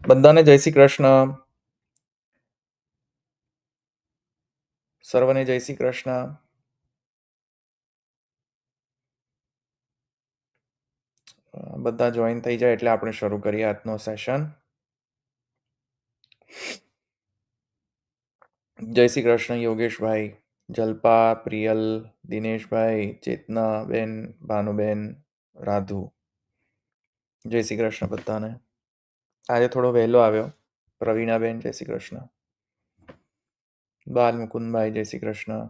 બધાને જય શ્રી કૃષ્ણ. સર્વને જય શ્રી કૃષ્ણ. બધા જોઈન થઈ જાય એટલે આપણે શરૂ કરીએ આજનો સેશન. જય શ્રી કૃષ્ણ યોગેશભાઈ, જલ્પા, પ્રિયલ, દિનેશભાઈ, ચેતના બેન, ભાનુબેન, રાધુ. જય શ્રી કૃષ્ણ બધાને. આજે થોડો વહેલો આવ્યો. પ્રવીણાબેન જય શ્રી કૃષ્ણ. બાલ મુકુંદભાઈ જય શ્રી કૃષ્ણ.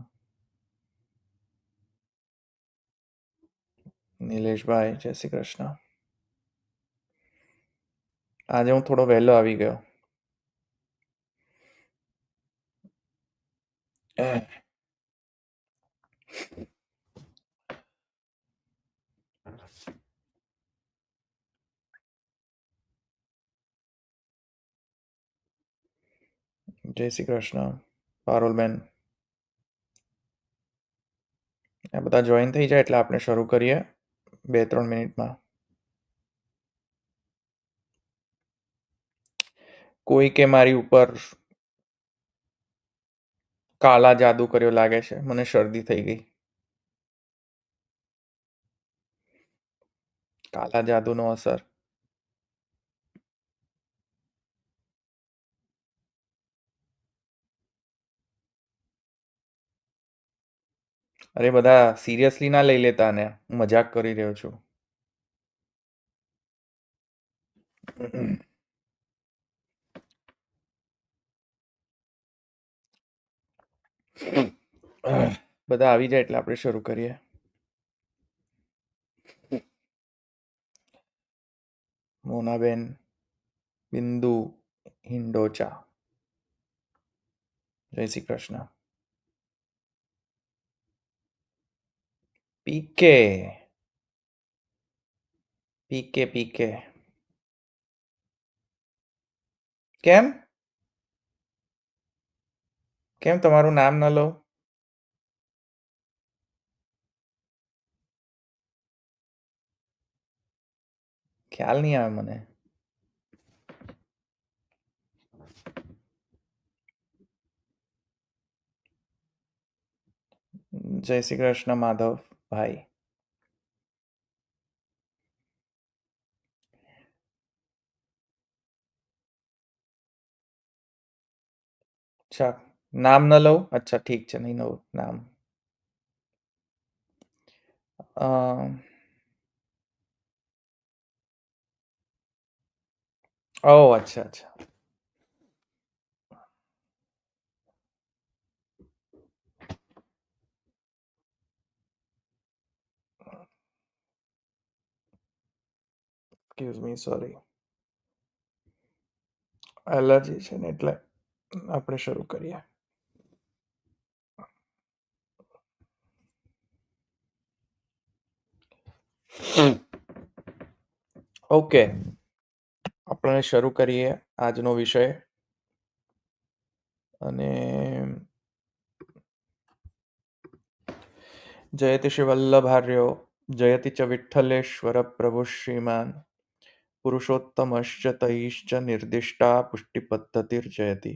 નિલેશભાઈ જય શ્રી કૃષ્ણ. આજે હું થોડો વહેલો આવી ગયો. જય શ્રી કૃષ્ણ પારુલબેન. આ બધા જોઈન થઈ જાય એટલે આપણે શરૂ કરીએ 2-3 મિનિટમાં. કોઈ કે મારી ઉપર કાલા જાદુ કર્યો લાગે છે. મને શરદી થઈ ગઈ. કાલા જાદુનો અસર. અરે બધા સિરિયસલી ના લઈ લેતા ને, હું મજાક કરી રહ્યો છું. બધા આવી જાય એટલે આપણે શરૂ કરીએ. મોનાબેન, બિંદુ, હિંડોચા. જય Shri Krishna. PK PK PK કેમ કેમ તમારું નામ ન લો? ખ્યાલ નહીં આવે મને. જય શ્રી કૃષ્ણ માધવ ભાઈ. અચ્છા, નામ ન લઉં? અચ્છા ઠીક છે, નહીં લઉં નામ. ઓ અચ્છા અચ્છા. Excuse me, sorry. એલર્જી છે ને એટલે આપણે શરૂ કરીએ. ઓકે, આપણે શરૂ કરીએ આજનો વિષય. અને જયતિ શ્રી વલ્લભાર્યો જયતિ ચ વિઠ્ઠલેશ્વર પ્રભુ શ્રીમાન પુરુષોત્તમશ્ચ તૈશ્ચ નિર્દિષ્ટા પુષ્ટિ પદ્ધતિર્જયતિ.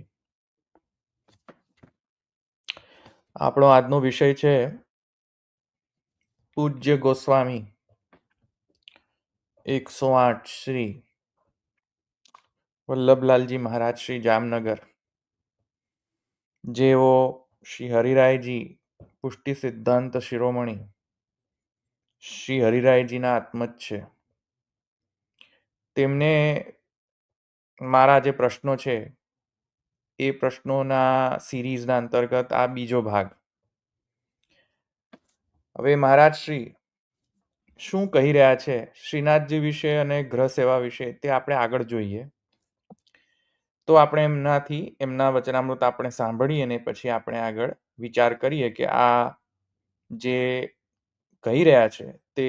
આપણો આજનો વિષય છે પૂજ્ય ગોસ્વામી 108 શ્રી વલ્લભલાલજી મહારાજ શ્રી જામનગર, જેઓ શ્રી હરિરાયજી પુષ્ટિ સિદ્ધાંત શિરોમણી શ્રી હરિરાયજીના આત્મજ છે. તેમને મારા જે પ્રશ્નો છે એ પ્રશ્નોના સિરીઝના અંતર્ગત આ બીજો ભાગ. હવે મહારાજ શ્રી શું કહી રહ્યા છે શ્રીનાથજી વિશે અને ગ્રહ સેવા વિશે તે આપણે આગળ જોઈએ. તો આપણે એમના વચનામૃત આપણે સાંભળીએ અને પછી આપણે આગળ વિચાર કરીએ કે આ જે કહી રહ્યા છે તે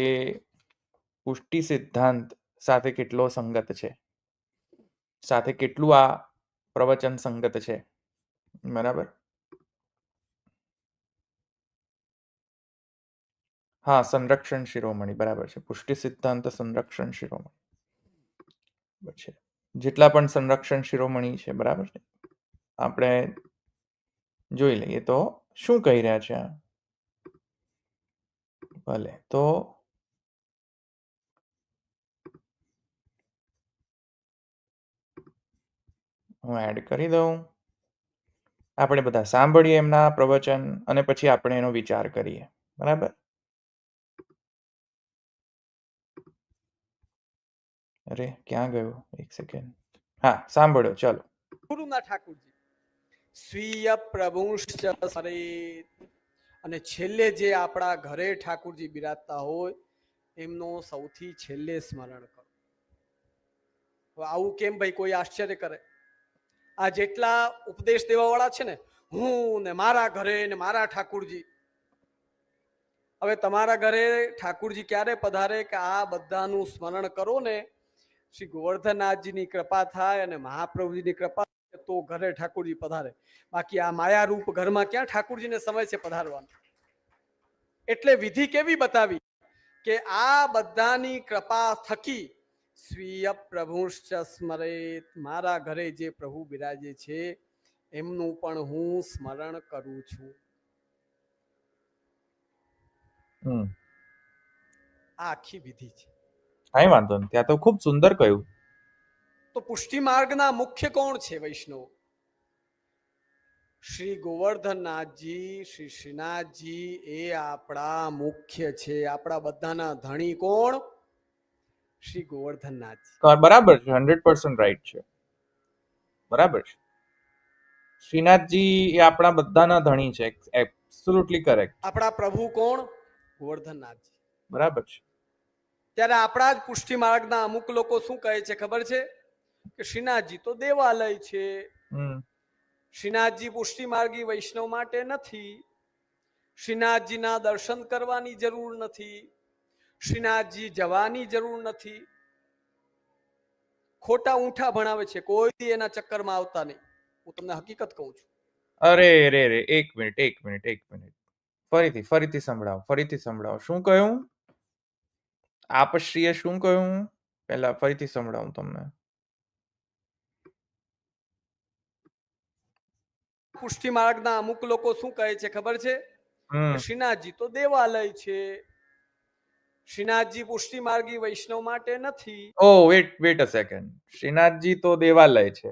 પુષ્ટિ સિદ્ધાંત સાથે કેટલો સંગત છે. સાથે કેટલું આ પ્રવચન સંગત છે. બરાબર. હા, સંરક્ષણ શિરોમણી બરાબર છે. પુષ્ટિ સિદ્ધાંત સંરક્ષણ શિરોમણી છે. જેટલા પણ સંરક્ષણ શિરોમણી છે બરાબર છે, આપણે જોઈ લઈએ તો શું કહી રહ્યા છે. ભલે તો હું એડ કરી દઉં. આપણે બધા સાંભળીએ એમના પ્રવચન અને પછી આપણે એનો વિચાર કરીએ. બરાબર. અરે ક્યાં ગયો? એક સેકન્ડ. હા, સાંભળ્યો. ચાલો. ગુરુના ઠાકુરજી સ્વીય પ્રભુશ્ચ સરેત, અને છેલ્લે જે આપણા ઘરે ઠાકુરજી બિરાજતા હોય એમનો સૌથી છેલ્લે સ્મરણ કરો. આવું કેમ ભાઈ? કોઈ આશ્ચર્ય કરે? આ જેટલા ઉપદેશ દેવા વાળા છે ને, હું ને મારા ઘરે ને મારા ઠાકુરજી, હવે તમારા ઘરે ઠાકુરજી ક્યારે પધારે કે આ બધાનું સ્મરણ કરો ને, શ્રી ગોવર્ધનનાથજીની કૃપા થાય અને મહાપ્રભુજીની કૃપા તો ઘરે ઠાકુરજી પધારે. બાકી આ માયા રૂપ ઘરમાં ક્યાં ઠાકુરજીને સમય છે પધારવાનો? એટલે વિધિ કેવી બતાવી કે આ બધાની કૃપા થકી સ્વીય પ્રભુશ્ચ સ્મરેત, મારા ઘરે જે પ્રભુ બિરાજે છે એમનું પણ હું સ્મરણ કરું છું. આ આખી વિધિ છે. કઈ વાંધો નહીં, ત્યાં તો ખૂબ સુંદર કહ્યું. તો પુષ્ટિ માર્ગના મુખ્ય કોણ છે વૈષ્ણવ? શ્રી ગોવર્ધનનાથજી, શ્રી શ્રીનાથજી એ આપણા મુખ્ય છે. આપણા બધાના ધણી કોણ? શ્રી ગોવર્ધનનાથજી. બરાબર છે, 100% રાઈટ છે. બરાબર છે. શ્રીનાથજી એ આપણા બધાના ધણી છે. Absolutely correct. આપણા પ્રભુ કોણ? ગોવર્ધનનાથજી. બરાબર છે. ત્યારે આપણા જ પુષ્ટિ માર્ગના અમુક લોકો શું કહે છે ખબર છે? કે શ્રીનાથજી તો દેવાલય છે, શ્રીનાથજી પુષ્ટિ માર્ગી વૈષ્ણવ માટે નથી, શ્રીનાથજીના દર્શન કરવાની જરૂર નથી, શ્રીનાથજી જવાની જરૂર નથી. ખોટા ઊંઠા ભણાવે છે, કોઈ એના ચક્કરમાં આવતા નહીં. હું તમને હકીકત કહું છું. અરે રે રે, એક મિનિટ. ફરીથી સંભળાવો. શું કહ્યું? આપશ્રીએ શું કહ્યું? પહેલા ફરીથી સંભળાવું તમને. પુષ્ટિ માર્ગના અમુક લોકો શું કહે છે ખબર છે? કે શ્રીનાથજી તો દેવાલય છે, શ્રીનાથજી પુષ્ટિ માર્ગી વૈષ્ણવ માટે નથી. ઓ વેટ અ સેકન્ડ. શ્રીનાથજી તો દેવાલય છે.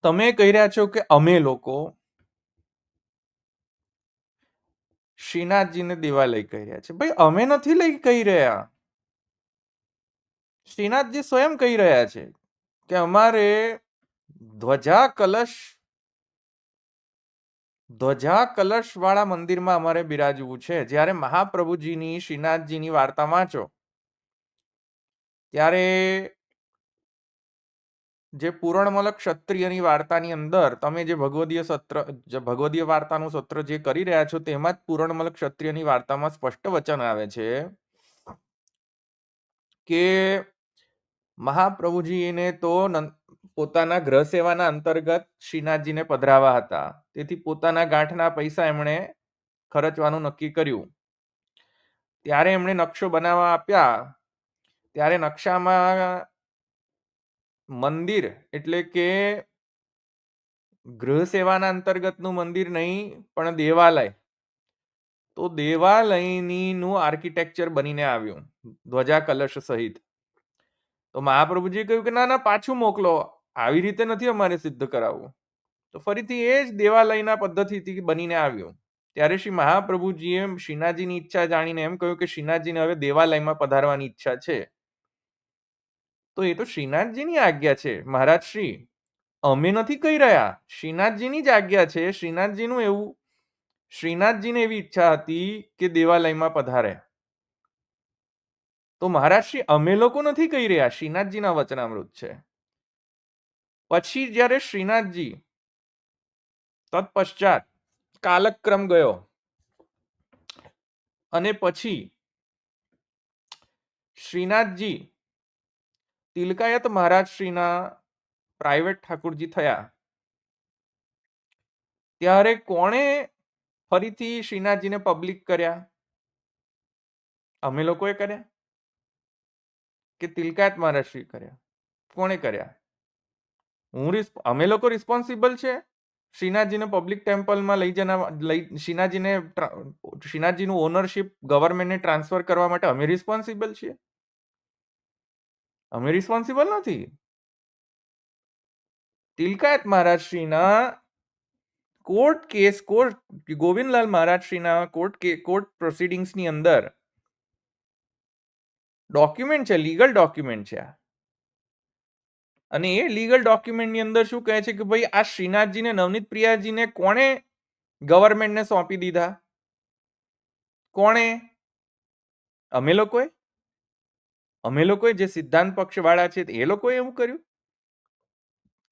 તમે કહી રહ્યા છો કે અમે લોકો શ્રીનાથજીને દેવાલય કહી રહ્યા છે. ભાઈ અમે નથી કહી રહ્યા. શ્રીનાથજી સ્વયં કહી રહ્યા છે કે અમારે ધ્વજા કલશ વાળા મંદિરમાં અમારે બિરાજવું છે. જ્યારે મહાપ્રભુજીની શ્રીનાથજીની વાર્તા વાંચો ત્યારે જે પૂરણમલ ક્ષત્રિયની વાર્તાની અંદર તમે જે ભગવદીય વાર્તાનું સત્ર જે કરી રહ્યા છો તેમાં જ પૂરણમલ ક્ષત્રિયની વાર્તામાં સ્પષ્ટ વચન આવે છે કે મહાપ્રભુજીને તો પોતાના ગ્રહ સેવાના અંતર્ગત શ્રીનાથજીને પધરાવા હતા. તેથી પોતાના ગાંઠના પૈસા એમણે ખર્ચવાનું નક્કી કર્યું. ત્યારે એમણે નકશો બનાવવા આપ્યા. ત્યારે નકશામાં મંદિર એટલે કે ગૃહ સેવાના અંતર્ગતનું મંદિર નહીં પણ દેવાલય, તો દેવાલયનું આર્કિટેક્ચર બનીને આવ્યું ધ્વજા કલશ સહિત. તો મહાપ્રભુજીએ કહ્યું કે ના પાછું મોકલો, આવી રીતે નથી અમારે સિદ્ધ કરાવવું. તો ફરીથી એ જ દેવાલયના પદ્ધતિથી બનીને આવ્યું. ત્યારે શ્રી મહાપ્રભુજીએ શ્રીનાથજીની ઈચ્છા જાણીને એમ કહ્યું કે શ્રીનાથજીને હવે દેવાલયમાં પધારવાની ઈચ્છા છે. તો એ તો શ્રીનાથજીની આજ્ઞા છે મહારાજ શ્રી, અમે નથી કહી રહ્યા. શ્રીનાથજીની જ આજ્ઞા છે. શ્રીનાથજીને એવી ઈચ્છા હતી કે દેવાલયમાં પધારે. તો મહારાજ શ્રી અમે લોકો નથી કહી રહ્યા, શ્રીનાથજીના વચનામૃત છે. પછી જ્યારે શ્રીનાથજી તત્પશ્ચાત કાલક્રમ ગયો અને પછી શ્રીનાથજી તિલકાયત મહારાજશ્રીના પ્રાઇવેટ ઠાકુરજી થયા ત્યારે કોણે ફરીથી શ્રીનાથજીને પબ્લિક કર્યા? અમે લોકોએ કર્યા કે તિલકાયત મહારાજશ્રી કર્યા? કોણે કર્યા? અમે લોકો રિસ્પોન્સિબલ છે શ્રીનાથજીને પબ્લિક ટેમ્પલમાં શ્રીનાથજીનું ઓનરશિપ ગવર્મેન્ટને ટ્રાન્સફર કરવા માટે અમે રિસ્પોન્સિબલ છીએ? અમે રિસ્પોન્સિબલ નથી. તિલકાયત મહારાજશ્રીના ગોવિંદલાલ મહારાજશ્રીના કોર્ટ પ્રોસિડિંગ્સની અંદર ડોક્યુમેન્ટ છે, લીગલ ડોક્યુમેન્ટ છે અને એ લીગલ ડોક્યુમેન્ટની અંદર શું કહે છે કે ભાઈ આ શ્રીનાથજીને નવનીત પ્રિયાજીને કોણે ગવર્મેન્ટને સોંપી દીધા? કોણે? અમે લોકોએ જે સિદ્ધાંત પક્ષવાળા છે એ લોકોએ એવું કર્યું.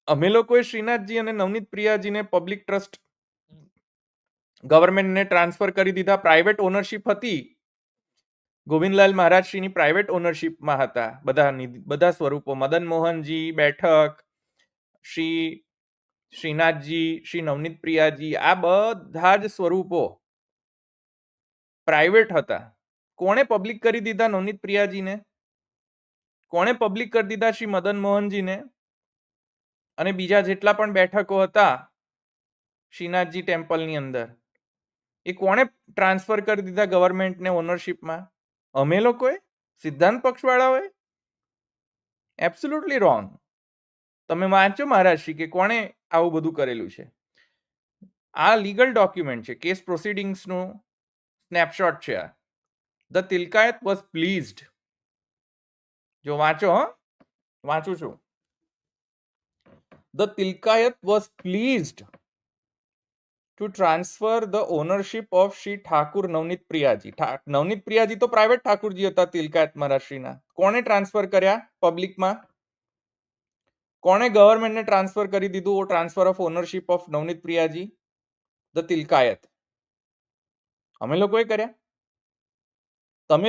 અમે લોકોએ શ્રીનાથજી અને નવનીત પ્રિયાજીને પબ્લિક ટ્રસ્ટ ગવર્મેન્ટને ટ્રાન્સફર કરી દીધા. પ્રાઇવેટ ઓનરશિપ હતી, ગોવિંદલાલ મહારાજશ્રીની પ્રાઇવેટ ઓનરશિપમાં હતા બધા સ્વરૂપો. મદન મોહનજી, બેઠક, શ્રીનાથજી, શ્રી નવનીત પ્રિયાજી, આ બધા જ સ્વરૂપો પ્રાઇવેટ હતા. કોણે પબ્લિક કરી દીધા નવનીત પ્રિયાજીને? કોણે પબ્લિક કરી દીધા શ્રી મદન મોહનજીને? અને બીજા જેટલા પણ બેઠકો હતા શ્રીનાથજી ટેમ્પલની અંદર, એ કોણે ટ્રાન્સફર કરી દીધા ગવર્મેન્ટને ઓનરશિપમાં? અમે લોકોએ, સિદ્ધાંત પક્ષવાળાઓએ. Absolutely wrong. તમે વાંચો મહારાજશ્રી કે કોણે આવું બધું કરેલું છે. આ લીગલ ડોક્યુમેન્ટ છે, કેસ પ્રોસિડિંગ્સનું સ્નેપશોટ છે આ. The Tilkayat was pleased. જો વાંચો, વાંચું છું. The Tilkayat was pleased to transfer the ownership of Shri Thakur Navneet Priyaji. Navneet Priyaji તો પ્રાઇવેટ ઠાકુરજી હતા તિલકાયત મહારાજશ્રીના. કોણે ટ્રાન્સફર કર્યા પબ્લિકમાં? કોણે ગવર્મેન્ટને ટ્રાન્સફર કરી દીધું transfer of ownership of Navneet Priyaji? The Tilkayat. અમે લોકોએ કર્યા. તમે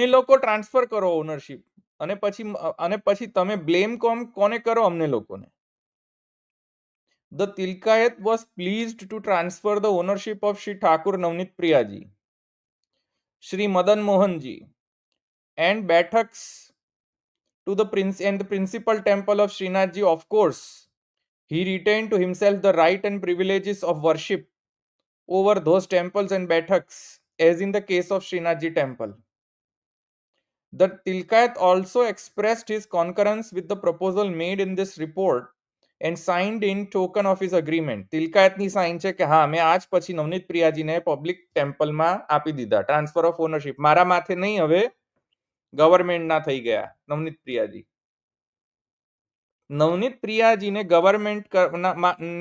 લોકો ટ્રાન્સફર કરો ઓનરશિપ અને પછી તમે બ્લેમ કોને કરો? અમને લોકોને. The Tilkayat was pleased to transfer the ownership of Shri Thakur Navnit Priyaji, Shri Madan Mohanji, and Baithaks to the principal temple of Srinathji. Of course, he retained to himself the right and privileges of worship over those temples and Baithaks, as in the case of Srinathji temple. The Tilkayat also expressed his concurrence with the proposal made in this report and signed in token of his agreement. તિલકાયતની sign છે કે હા, મેં આજ પછી નવનીત પ્રિયાજીને public ટેમ્પલમાં આપી દીધા. ટ્રાન્સફર ઓફ ઓનરશિપ મારા માથે નહીં, હવે ગવર્મેન્ટના થઈ ગયા નવનીત પ્રિયાજી. નવનીત પ્રિયાજીને ગવર્મેન્ટ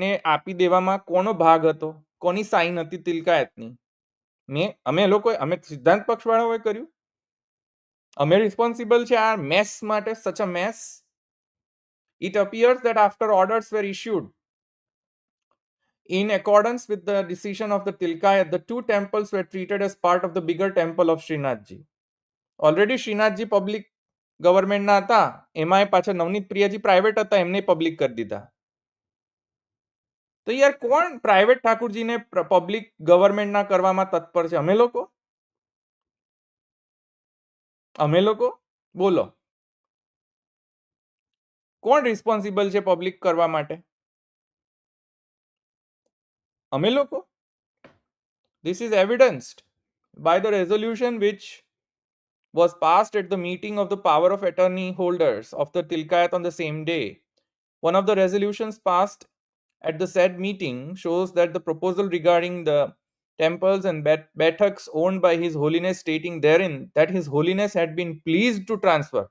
ને આપી દેવામાં કોનો ભાગ હતો? કોની સાઇન હતી? તિલકાયતની. અમે સિદ્ધાંત પક્ષવાળાઓએ કર્યું. અમે રિસ્પોન્સિબલ છે આ મેસ માટે, સચ અ મેસ. It appears that after orders were issued in accordance with the decision of the Tilkayat, the two temples were treated as part of the bigger temple of Srinathji. Already Srinathji public ગવર્મેન્ટના હતા, એમાં પાછા Navneet Priyaji private હતા, એમને public કરી દીધા. તો યાર કોણ પ્રાઇવેટ ઠાકુરજીને પબ્લિક ગવર્મેન્ટના કરવામાં તત્પર છે? અમે લોકો બોલો, કોણ રિસ્પોન્સિબલ છે પબ્લિક કરવા માટે? અમે લોકો. This is evidenced by the resolution which was passed at the meeting of the power of attorney holders of the Tilkayat on the same day. One of the resolutions passed at the said meeting shows that the proposal regarding the temples and baithaks owned by His Holiness, stating therein that His Holiness had been pleased to transfer.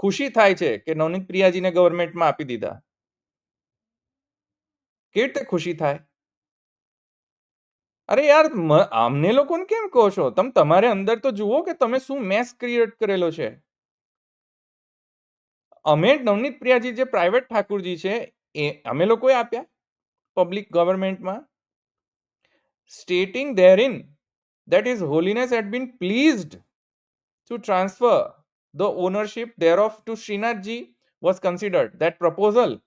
ખુશી થાય છે કે નવનીત પ્રિયાજીને ગવર્મેન્ટમાં આપી દીધા. કેવી રીતે ખુશી થાય? અરે યાર, અમને લોકોને કેમ કહો છો? તમે તમારે અંદર તો જુઓ કે તમે શું મેસ ક્રિએટ કરેલો છે. અમે નવનીત પ્રિયાજી જે પ્રાઇવેટ ઠાકુરજી છે એ અમે લોકોએ આપ્યા પબ્લિક ગવર્મેન્ટમાં, stating therein that His Holiness had been pleased to transfer the ownership thereof to Srinathji was considered. That proposal,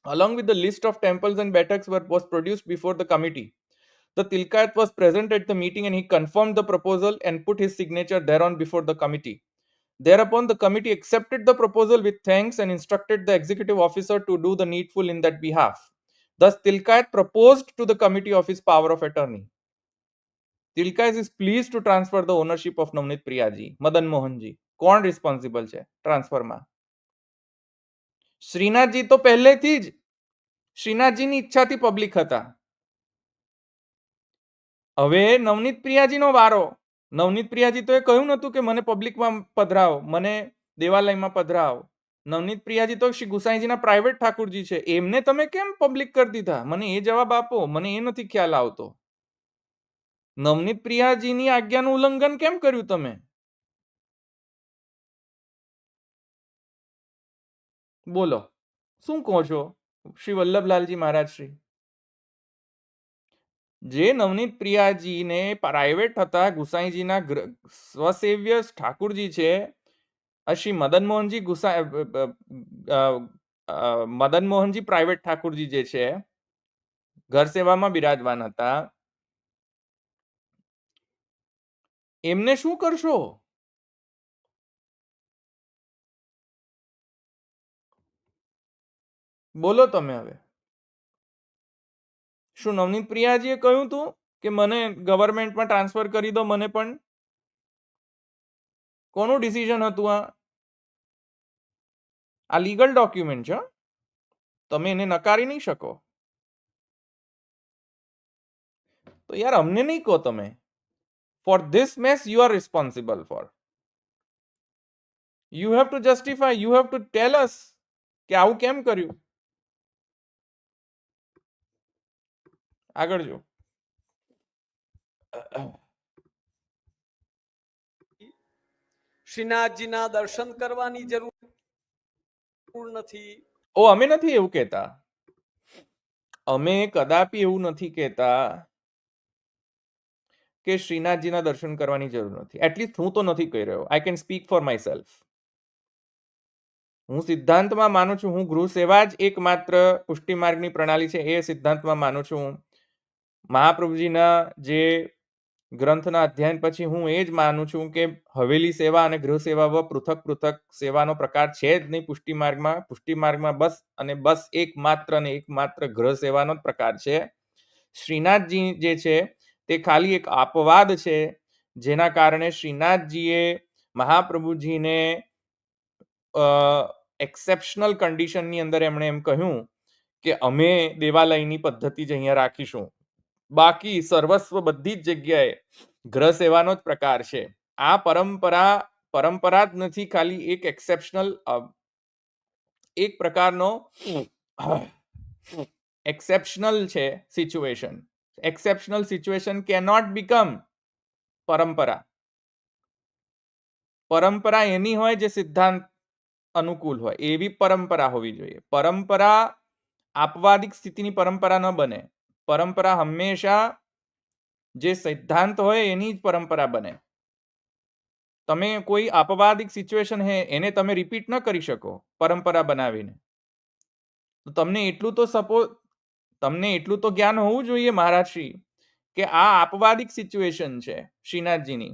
along with the list of temples and betaks, was produced before the committee. The Tilkayat was present at the meeting and he confirmed the proposal and put his signature thereon before the committee. Thereupon, the committee accepted the proposal with thanks and instructed the executive officer to do the needful in that behalf. Thus, Tilkayat proposed to the committee of his power of attorney. Tilkayat is pleased to transfer the ownership of Navneet Priyaji. Madan Mohanji કોણ responsible છે ટ્રાન્સફરમાં? શ્રીનાથજી તો પહેલેથી જ શ્રીનાથજીની ઈચ્છાથી public હતા. હવે નવનીત પ્રિયાજીનો વારો. નવનીત પ્રિયાજી તો એ કહ્યું નતું કે મને પબ્લિકમાં પધરાવો, મને દેવાલયમાં પધરાવો. નવનીત પ્રિયાજી તો શ્રી ગુસાઈજીના પ્રાઇવેટ ઠાકુરજી છે, એમને તમે કેમ પબ્લિક કરી દીધા? મને એ જવાબ આપો, મને એ નથી ખ્યાલ આવતો. નવનીત પ્રિયાજીની આજ્ઞાનું ઉલ્લંઘન કેમ કર્યું તમે? બોલો, શું કહો છો શ્રી વલ્લભલાલજી મહારાજ શ્રી? જે નવનીત પ્રિયાજીને પ્રાઇવેટ હતા, ગુસાઈજીના સ્વસેવ્ય ઠાકુરજી છે, શ્રી મદન મોહનજી મદન મોહનજી પ્રાઇવેટ ઠાકુરજી જે છે, ઘર સેવામાં બિરાજમાન હતા, એમને શું કરશો? બોલો તમે હવે. શું નવનીત પ્રિયાજીએ કહ્યું હતું કે મને ગવર્મેન્ટમાં ટ્રાન્સફર કરી દો? મને પણ કોનું ડિસિઝન હતું આ? આ લીગલ ડોક્યુમેન્ટ છે, તમે એને નકારી નહીં શકો. તો યાર અમને નહીં કહો તમે. For this mess you are responsible for. You have to justify, you have to tell us કે આવું કેમ કર્યું. આગળ જો. શ્રીનાથજીના દર્શન કરવાની જરૂર નથી. ઓ અમે નથી એવું કહેતા, અમે કદાપી એવું નથી કહેતા કે શ્રીનાથજીના દર્શન કરવાની જરૂર નથી. એટલીસ્ટ હું તો નથી કહી રહ્યો. I can speak for my self. હું સિદ્ધાંતમાં માનું છું, હું ગૃહ સેવા જ એકમાત્ર પુષ્ટિ માર્ગની પ્રણાલી છે એ સિદ્ધાંતમાં માનું છું. મહાપ્રભુજીના જે ગ્રંથના અધ્યયન પછી હું એ જ માનું છું કે હવેલી સેવા અને ગૃહ સેવા પૃથક પૃથક સેવાનો પ્રકાર છે જ નહીં પુષ્ટિ માર્ગમાં. પુષ્ટિ માર્ગમાં બસ અને બસ એકમાત્ર અને એકમાત્ર ગૃહ સેવાનો જ પ્રકાર છે. શ્રીનાથજી જે છે તે ખાલી એક અપવાદ છે, જેના કારણે શ્રીનાથજીએ મહાપ્રભુજીને એક્સેપ્શનલ કન્ડિશનની અંદર એમણે એમ કહ્યું કે અમે દેવાલયની પદ્ધતિ જ અહીંયા રાખીશું, બાકી સર્વસ્વ બધી જ જગ્યાએ ગ્રહ સેવાનો જ પ્રકાર છે. આ પરંપરા જ નથી, ખાલી એક એક્સેપ્શનલ એક પ્રકારનો એક્સેપ્શનલ છે situation. Exceptional situation cannot become પરંપરા. પરંપરા એની હોય જે સિદ્ધાંત અનુકૂળ હોય, એવી પરંપરા હોવી જોઈએ. પરંપરા આપવાદિક સ્થિતિની પરંપરા ન બને. પરંપરા હંમેશા જે સિદ્ધાંત હોય એની જ પરંપરા બને. તમે કોઈ આપવાદિક સિચ્યુએશન હે એને તમે રિપીટ ન કરી શકો પરંપરા બનાવીને. તો તમને એટલું તો જ્ઞાન હોવું જોઈએ મહારાજશ્રી કે આ આપવાદિક સિચ્યુએશન છે શ્રીનાથજીની.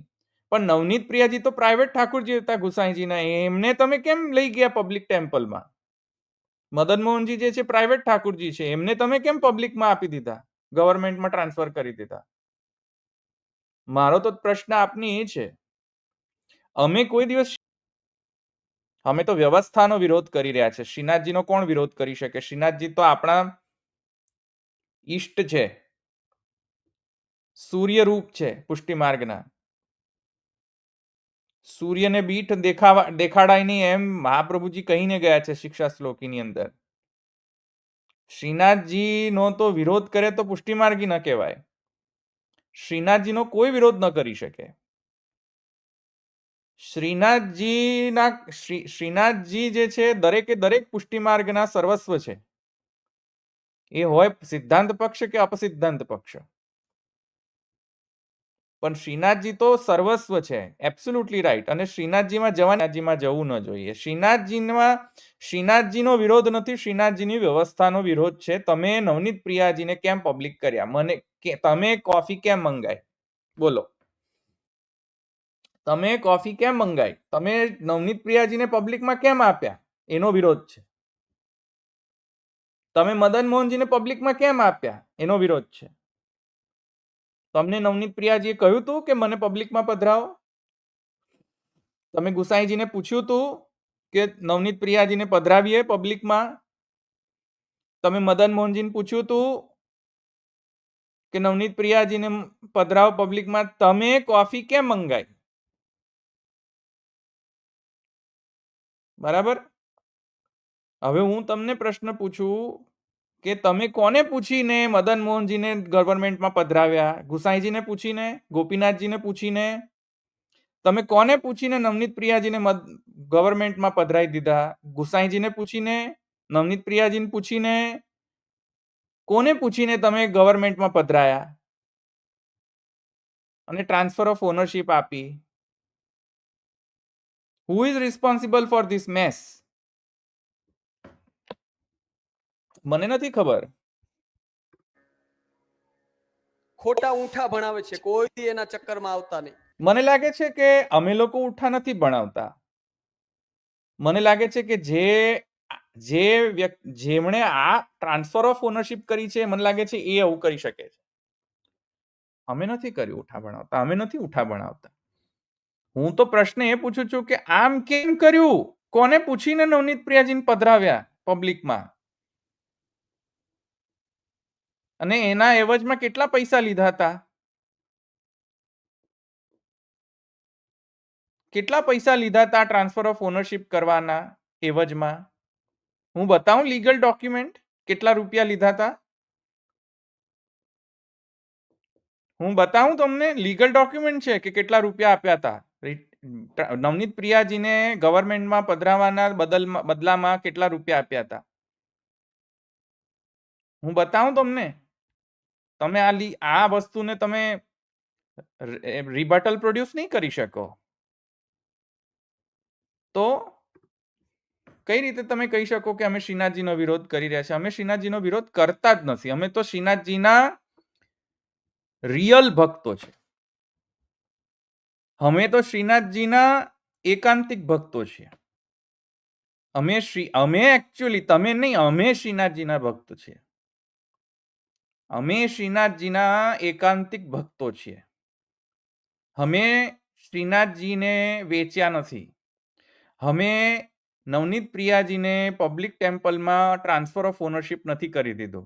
પણ નવનીત પ્રિયાજી તો પ્રાઇવેટ ઠાકુરજી હતા ગુસાઈજીના, એમને તમે કેમ લઈ ગયા પબ્લિક ટેમ્પલમાં? મદન મોહનજી જે છે પ્રાઇવેટ ઠાકુરજી છે, એમને તમે કેમ પબ્લિકમાં આપી દીધા, ગવર્મેન્ટમાં ટ્રાન્સફર કરી દીધા? મારો તો પ્રશ્ન આપની એ છે. અમે કોઈ દિવસ અમે તો વ્યવસ્થાનો વિરોધ કરી રહ્યા છે. શ્રીનાથજીનો કોણ વિરોધ કરી શકે? શ્રીનાથજી તો આપણા ઈષ્ટ છે, સૂર્ય રૂપ છે પુષ્ટિ માર્ગના. સૂર્યને બીઠ દેખાડાય નહીં એમ મહાપ્રભુજી કહીને ગયા છે શિક્ષા શ્લોકીની અંદર. શ્રીનાથજીનો તો વિરોધ કરે તો પુષ્ટિ માર્ગી ન કહેવાય. શ્રીનાથજીનો કોઈ વિરોધ ન કરી શકે. શ્રીનાથજી જે છે દરેકે દરેક પુષ્ટિ માર્ગના સર્વસ્વ છે, એ હોય સિદ્ધાંત પક્ષ કે અપસિદ્ધાંત પક્ષ. પણ શ્રીનાથજી તો સર્વસ્વ છે, એબ્સોલ્યુટલી રાઈટ. અને શ્રીનાથજીમાં જવું ન જોઈએ. શ્રીનાથજીનો વિરોધ નથી, શ્રીનાથજીની વ્યવસ્થાનો વિરોધ છે. તમે નવનીત પ્રિયાજીને કેમ પબ્લિક કર્યા? તમે કોફી કેમ મંગાઈ? બોલો, તમે કોફી કેમ મંગાઈ? તમે નવનીત પ્રિયાજીને પબ્લિકમાં કેમ આપ્યા? એનો વિરોધ છે. તમે મદન મોહનજીને પબ્લિકમાં કેમ આપ્યા? એનો વિરોધ છે. તમને નવનીત પ્રિયાજીએ કહ્યું હતું કે મને પબ્લિકમાં પધરાવો? તમે ગુસાઈજીને પૂછ્યું હતું કે નવનીત પ્રિયાજીને પધરાવીએ પબ્લિકમાં? તમે મદન મોહનજીને પૂછ્યું હતું કે નવનીત પ્રિયાજીને પધરાવો પબ્લિકમાં? તમે કોફી કેમ મંગાઈ? બરાબર. હવે હું તમને પ્રશ્ન પૂછું કે તમે કોને પૂછીને મદન મોહનજીને ગવર્મેન્ટમાં પધરાવ્યા? ગુસાઈજીને પૂછીને? ગોપીનાથજીને પૂછીને? તમે કોને પૂછીને નવનીત પ્રિયાજીને ગવર્મેન્ટમાં પધરાવી દીધા? ગુસાઈજીને પૂછીને? નવનીત પ્રિયાજીને પૂછીને? કોને પૂછીને તમે ગવર્મેન્ટમાં પધરાયા અને ટ્રાન્સફર ઓફ ઓનરશિપ આપી? Who is responsible for this mess? મને નથી ખબર. ખોટા ઊંઠા ભણાવે છે, કોઈ દી એના ચક્કરમાં આવતા નહીં. મને લાગે છે કે અમે લોકો ઉઠા નથી ભણાવતા. મને લાગે છે કે જેમણે આ ટ્રાન્સફર ઓફ ઓનરશિપ કરી છે, મને લાગે છે એ આવું કરી શકે છે. અમે નથી કર્યું ઉઠા ભણાવતા, અમે નથી ઉઠા ભણાવતા. હું તો પ્રશ્ન એ પૂછું છું કે આમ કેમ કર્યું? કોને પૂછીને નવનીત પ્રિયાજીને પધરાવ્યા પબ્લિકમાં? અને એના એવજમાં કેટલા પૈસા લીધા હતા? કેટલા પૈસા લીધા હતા ટ્રાન્સફર ઓફ ઓનરશિપ કરવાના એવજમાં? હું બતાવું લીગલ ડોક્યુમેન્ટ કેટલા રૂપિયા લીધા હતા? હું બતાવું તમને લીગલ ડોક્યુમેન્ટ છે કે કેટલા રૂપિયા આપ્યા હતા નવનીત પ્રિયાજીને ગવર્મેન્ટમાં પધરાવવાના બદલામાં કેટલા રૂપિયા આપ્યા હતા? હું બતાવું તમને. તમે આ વસ્તુને તમે રિબટલ પ્રોડ્યુસ નહીં કરી શકો. તો કઈ રીતે તમે કહી શકો કે અમે શ્રીનાથજીનો વિરોધ કરી રહ્યા છીએ? અમે શ્રીનાથજીનો વિરોધ કરતા જ નથી. અમે તો શ્રીનાથજીના રિયલ ભક્તો છે. અમે તો શ્રીનાથજીના એકાંતિક ભક્તો છીએ. અમે એકચ્યુઅલી, તમે નહીં, અમે શ્રીનાથજીના ભક્ત છીએ. અમે શ્રીનાથજીના એકાંતિક ભક્તો છીએ. અમે શ્રીનાથજીને વેચ્યા નથી. અમે નવનીત પ્રિયાજીને પબ્લિક ટેમ્પલમાં ટ્રાન્સફર ઓફ ઓનરશિપ નથી કરી દીધો.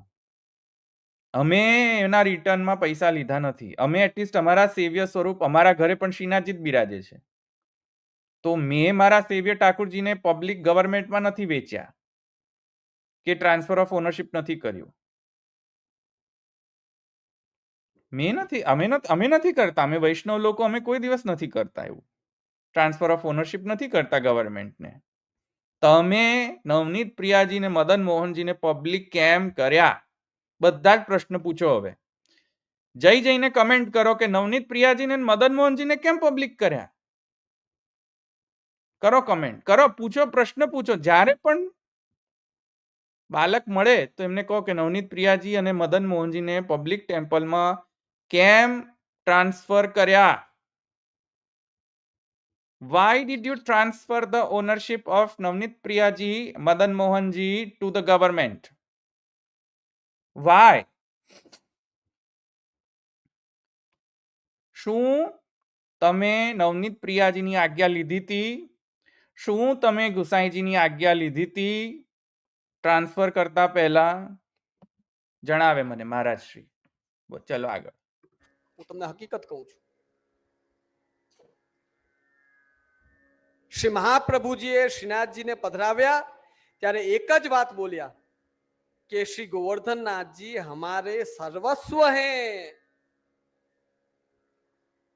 અમે એના રિટર્નમાં પૈસા લીધા નથી. અમે એટલીસ્ટ અમારા સેવ્ય સ્વરૂપ અમારા ઘરે પણ શ્રીનાથજી જ બિરાજે છે. તો મેં મારા સેવ્ય ઠાકુરજીને પબ્લિક ગવર્મેન્ટમાં નથી વેચ્યા કે ટ્રાન્સફર ઓફ ઓનરશિપ નથી કર્યું. અમે નથી કરતા. અમે વૈષ્ણવ લોકો અમે કોઈ દિવસ નથી કરતા એવું. ટ્રાન્સફર ઓફ ઓનરશિપ નથી કરતા ગવર્મેન્ટને. તમે નવનીત પ્રિયાજીને મદન મોહનજીને પબ્લિક કેમ કર્યા? બધા જ પ્રશ્ન પૂછો. હવે જઈને કમેન્ટ કરો કે નવનીત પ્રિયાજીને મદન મોહનજીને કેમ પબ્લિક કર્યા? કરો કમેન્ટ, કરો, પૂછો, પ્રશ્ન પૂછો. જ્યારે પણ બાલક મળે તો એમને કહો કે નવનીત પ્રિયાજી અને મદન મોહનજીને પબ્લિક ટેમ્પલમાં કેમ ટ્રાન્સફર કર્યા? Why did you transfer the ownership of Navneet Priyaji, Madan Mohanji to the government? Why? શું તમે નવનીત પ્રિયાજીની આજ્ઞા લીધી હતી? શું તમે ગુસાઈજીની આજ્ઞા લીધી હતી ટ્રાન્સફર કરતા પહેલા? જણાવે મને મહારાજ શ્રી. ચલો આગળ. હું તમને હકીકત કહું છું. શ્રી મહાપ્રભુજીએ શ્રીનાથજીને પધરાવ્યા ત્યારે એક જ વાત બોલ્યા કે શ્રી ગોवर्धननाथजी हमारे सर्वस्व हैं.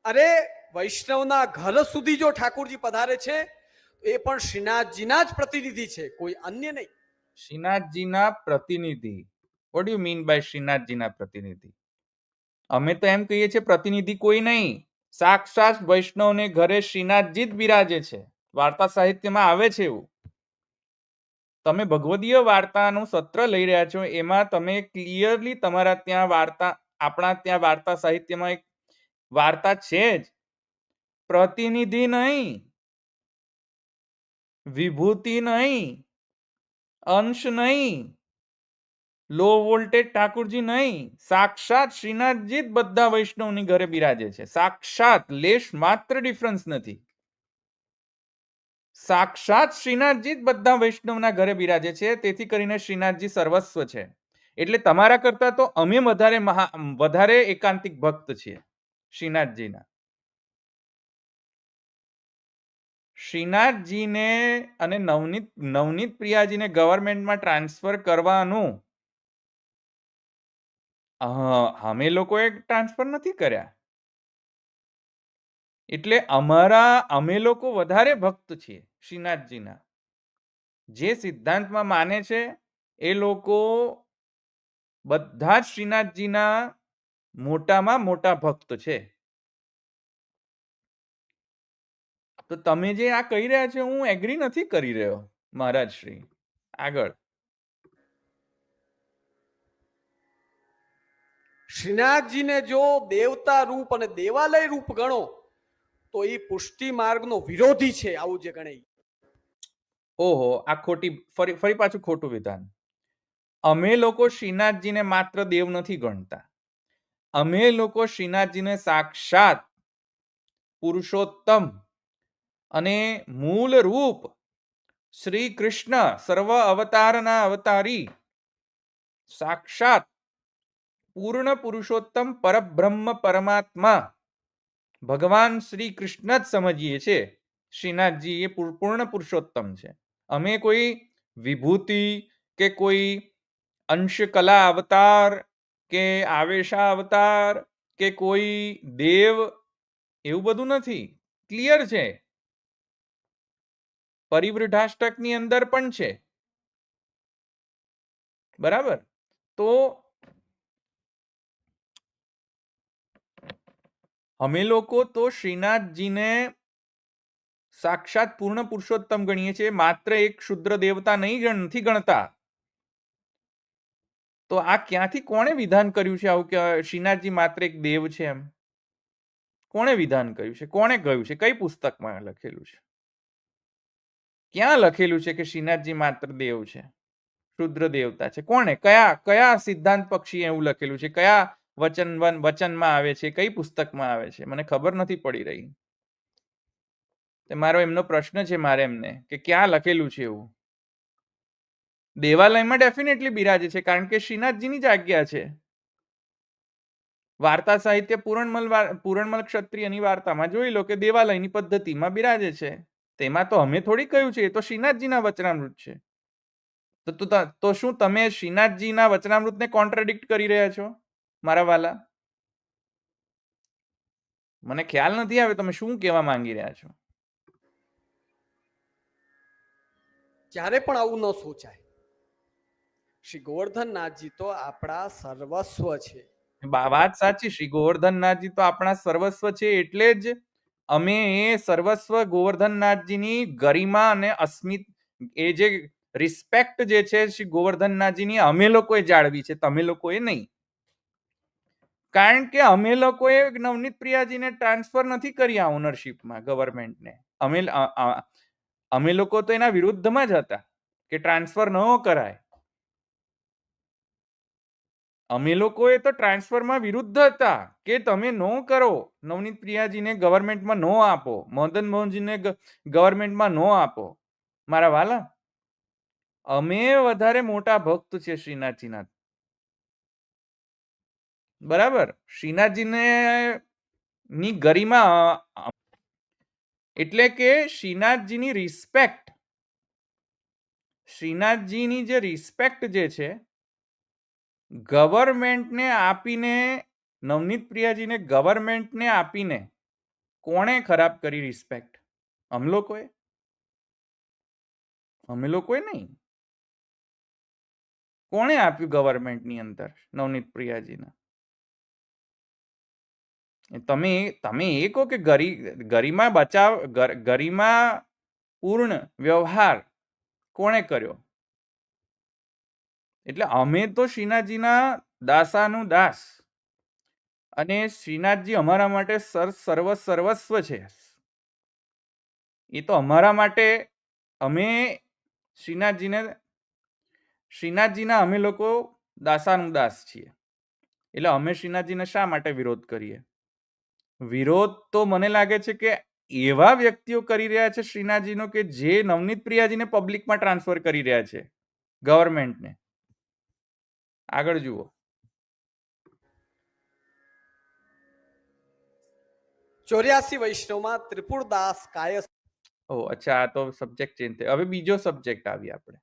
અરે વૈષ્ણવના ઘર સુધી જો ઠાકુરજી પધારે છે એ પણ શ્રીનાથજીના જ પ્રતિનિધિ છે, કોઈ અન્ય નહીં. શ્રીનાથજીના પ્રતિનિધિ. What do you mean by શ્રીનાથજીના પ્રતિનિધિ? અમે તો એમ કહીએ છીએ પ્રતિનિધિ કોઈ નહીં, સાક્ષાત વૈષ્ણવને ઘરે શ્રીનાથજી જ બિરાજે છે. વાર્તા સાહિત્યમાં આવે છે એવું. તમે ભગવદીય વાર્તાનું સત્ર લઈ રહ્યા છો, એમાં તમે ક્લિયરલી તમારા ત્યાં વાર્તા, આપણા ત્યાં વાર્તા સાહિત્યમાં એક વાર્તા છે જ. પ્રતિનિધિ નહીં, વિભૂતિ નહીં, અંશ નહીં, લો વોલ્ટેજ ઠાકુરજી નહીં, સાક્ષાત શ્રીનાથજી જ બધા વૈષ્ણવની ઘરે બિરાજે છે. સાક્ષાત, લેશ માત્ર ડિફરન્સ નથી. સાક્ષાત શ્રીનાથજી જ બધા વૈષ્ણવના ઘરે બિરાજે છે. તેથી કરીને શ્રીનાથજી સર્વસ્વ છે. એટલે તમારા કરતા તો અમે વધારે એકાંતિક ભક્ત છીએ શ્રીનાથજીના. શ્રીનાથજીને અને નવનીત પ્રિયાજીને ગવર્મેન્ટમાં ટ્રાન્સફર કરવાનું અમે લોકોએ ટ્રાન્સફર નથી કર્યા. એટલે અમે લોકો વધારે ભક્ત છીએ શ્રીનાથજીના. જે સિદ્ધાંતમાં માને છે એ લોકો બધા જ શ્રીનાથજીના મોટામાં મોટા ભક્ત છે. તો તમે જે આ કહી રહ્યા છો, હું એગ્રી નથી કરી રહ્યો મહારાજ શ્રી. આગળ. શ્રીનાથજીને જો દેવતા રૂપ અને દેવાલય રૂપ ગણો તો એ પુષ્ટિ માર્ગનો વિરોધી છે, આવું જે ગણે. ઓહો, આ ખોટી, ફરી પાછું ખોટું વિધાન. અમે લોકો શ્રીનાથજીને માત્ર દેવ નથી ગણતા. અમે લોકો શ્રીનાથજીને સાક્ષાત પુરુષોત્તમ અને મૂળ રૂપ શ્રી કૃષ્ણ, સર્વ અવતારના અવતારી, સાક્ષાત પૂર્ણ પુરુષોત્તમ પરબ્રહ્મ પરમાત્મા ભગવાન શ્રી કૃષ્ણ જ સમજીએ છીએ. શ્રીનાથજી એ પૂર્ણ પુરુષોત્તમ છે. અમે કોઈ વિભૂતિ કે કોઈ અંશ કલા અવતાર કે આવેશા અવતાર કે કોઈ દેવ, એવું બધું નથી. ક્લિયર છે. પરિવૃઢાષ્ટકની અંદર પણ છે. બરાબર. તો અમે લોકો તો શ્રીનાથજીને સાક્ષાત પૂર્ણ પુરુષોત્તમ ગણીએ છીએ, માત્ર એક શુદ્ર દેવતા નથી ગણતા. તો આ ક્યાંથી કોણે વિધાન કર્યું છે આવું કે શ્રીનાથજી માત્ર એક દેવ છે એમ? કોણે વિધાન કર્યું છે? કોણે કહ્યું છે? કઈ પુસ્તકમાં લખેલું છે? ક્યાં લખેલું છે કે શ્રીનાથજી માત્ર દેવ છે, શુદ્ર દેવતા છે? કોણે, કયા સિદ્ધાંત પક્ષી એવું લખેલું છે? કયા વચનમાં આવે છે? કઈ પુસ્તકમાં આવે છે? મને ખબર નથી પડી રહી. મારો એમનો પ્રશ્ન છે મારે એમને કે ક્યાં લખેલું છે એવું. દેવાલયમાં ડેફિનેટલી બિરાજે છે, કારણ કે શ્રીનાથજીની જ આજ્ઞા છે. વાર્તા સાહિત્ય પૂરણમલ ક્ષત્રિયની વાર્તામાં જોઈ લો કે દેવાલયની પદ્ધતિમાં બિરાજે છે. તેમાં તો અમે થોડી કહ્યું છે, એ તો શ્રીનાથજીના વચનામૃત છે. તો શું તમે શ્રીનાથજીના વચનામૃતને કોન્ટ્રાડિક્ટ કરી રહ્યા છો મારા વાલા? મને ખ્યાલ નથી આવે તમે શું કહેવા માંગી રહ્યા છો. ક્યારે પણ આવું ન સોચાય. શ્રી ગોવર્ધનનાથજી તો આપણા સર્વસ્વ છે. વાત સાચી, શ્રી ગોવર્ધનનાથજી તો આપણા સર્વસ્વ છે. એટલે જ અમે એ સર્વસ્વ ગોવર્ધનનાથજીની ગરિમા અને અસ્મિત, એ જે રિસ્પેક્ટ જે છે શ્રી ગોવર્ધનનાથજીની, અમે લોકોએ જાળવી છે, તમે લોકોએ નહીં. કારણ કે અમે લોકોએ નવનીત પ્રિયાજીને ટ્રાન્સફર નથી કર્યા ઓનરશિપમાં ગવર્મેન્ટને. અમે લોકો તો એના વિરુદ્ધમાં જ હતા કે ટ્રાન્સફર ન કરાય. અમે લોકોએ તો ટ્રાન્સફરમાં વિરુદ્ધ હતા કે તમે નો કરો, નવનીત પ્રિયાજીને ગવર્મેન્ટમાં નો આપો, મદન મોહનજીને ગવર્મેન્ટમાં નો આપો. મારા વાલા, અમે વધારે મોટા ભક્ત છે શ્રીનાથજીના. બરાબર. શ્રીનાથજીને ની ગરિમા એટલે કે શ્રીનાથજીની રિસ્પેક્ટ, શ્રીનાથજીની જે રિસ્પેક્ટ જે છે ગવર્મેન્ટને આપીને, નવનીત પ્રિયાજીને ગવર્મેન્ટને આપીને કોણે ખરાબ કરી રિસ્પેક્ટ? અમે લોકોએ નહીં. કોણે આપ્યું ગવર્મેન્ટની અંદર નવનીત પ્રિયાજીને? તમે તમે એ કહો કે ગરિમા બચાવ ગરિમા પૂર્ણ વ્યવહાર કોણે કર્યો? એટલે અમે તો શ્રીનાથજીના દાસાનું દાસ, અને શ્રીનાથજી અમારા માટે સર્વસ્વ છે. એ તો અમારા માટે, અમે શ્રીનાથજીના અમે લોકો દાસાનું દાસ છીએ. એટલે અમે શ્રીનાથજીને શા માટે વિરોધ કરીએ? વિરોધ તો મને લાગે છે કે એવા વ્યક્તિઓ કરી રહ્યા છે શ્રીનાથજીનો, કે જે નવનીત પ્રિયાજીને પબ્લિકમાં ટ્રાન્સફર કરી રહ્યા છે, ગવર્મેન્ટને. આગળ જુઓ. 84 વૈષ્ણવમાં ત્રિપુરદાસ કાયસ્થ. અચ્છા, આ તો સબ્જેક્ટ ચેન્જ થયો. હવે બીજો સબ્જેક્ટ આવી આપણે.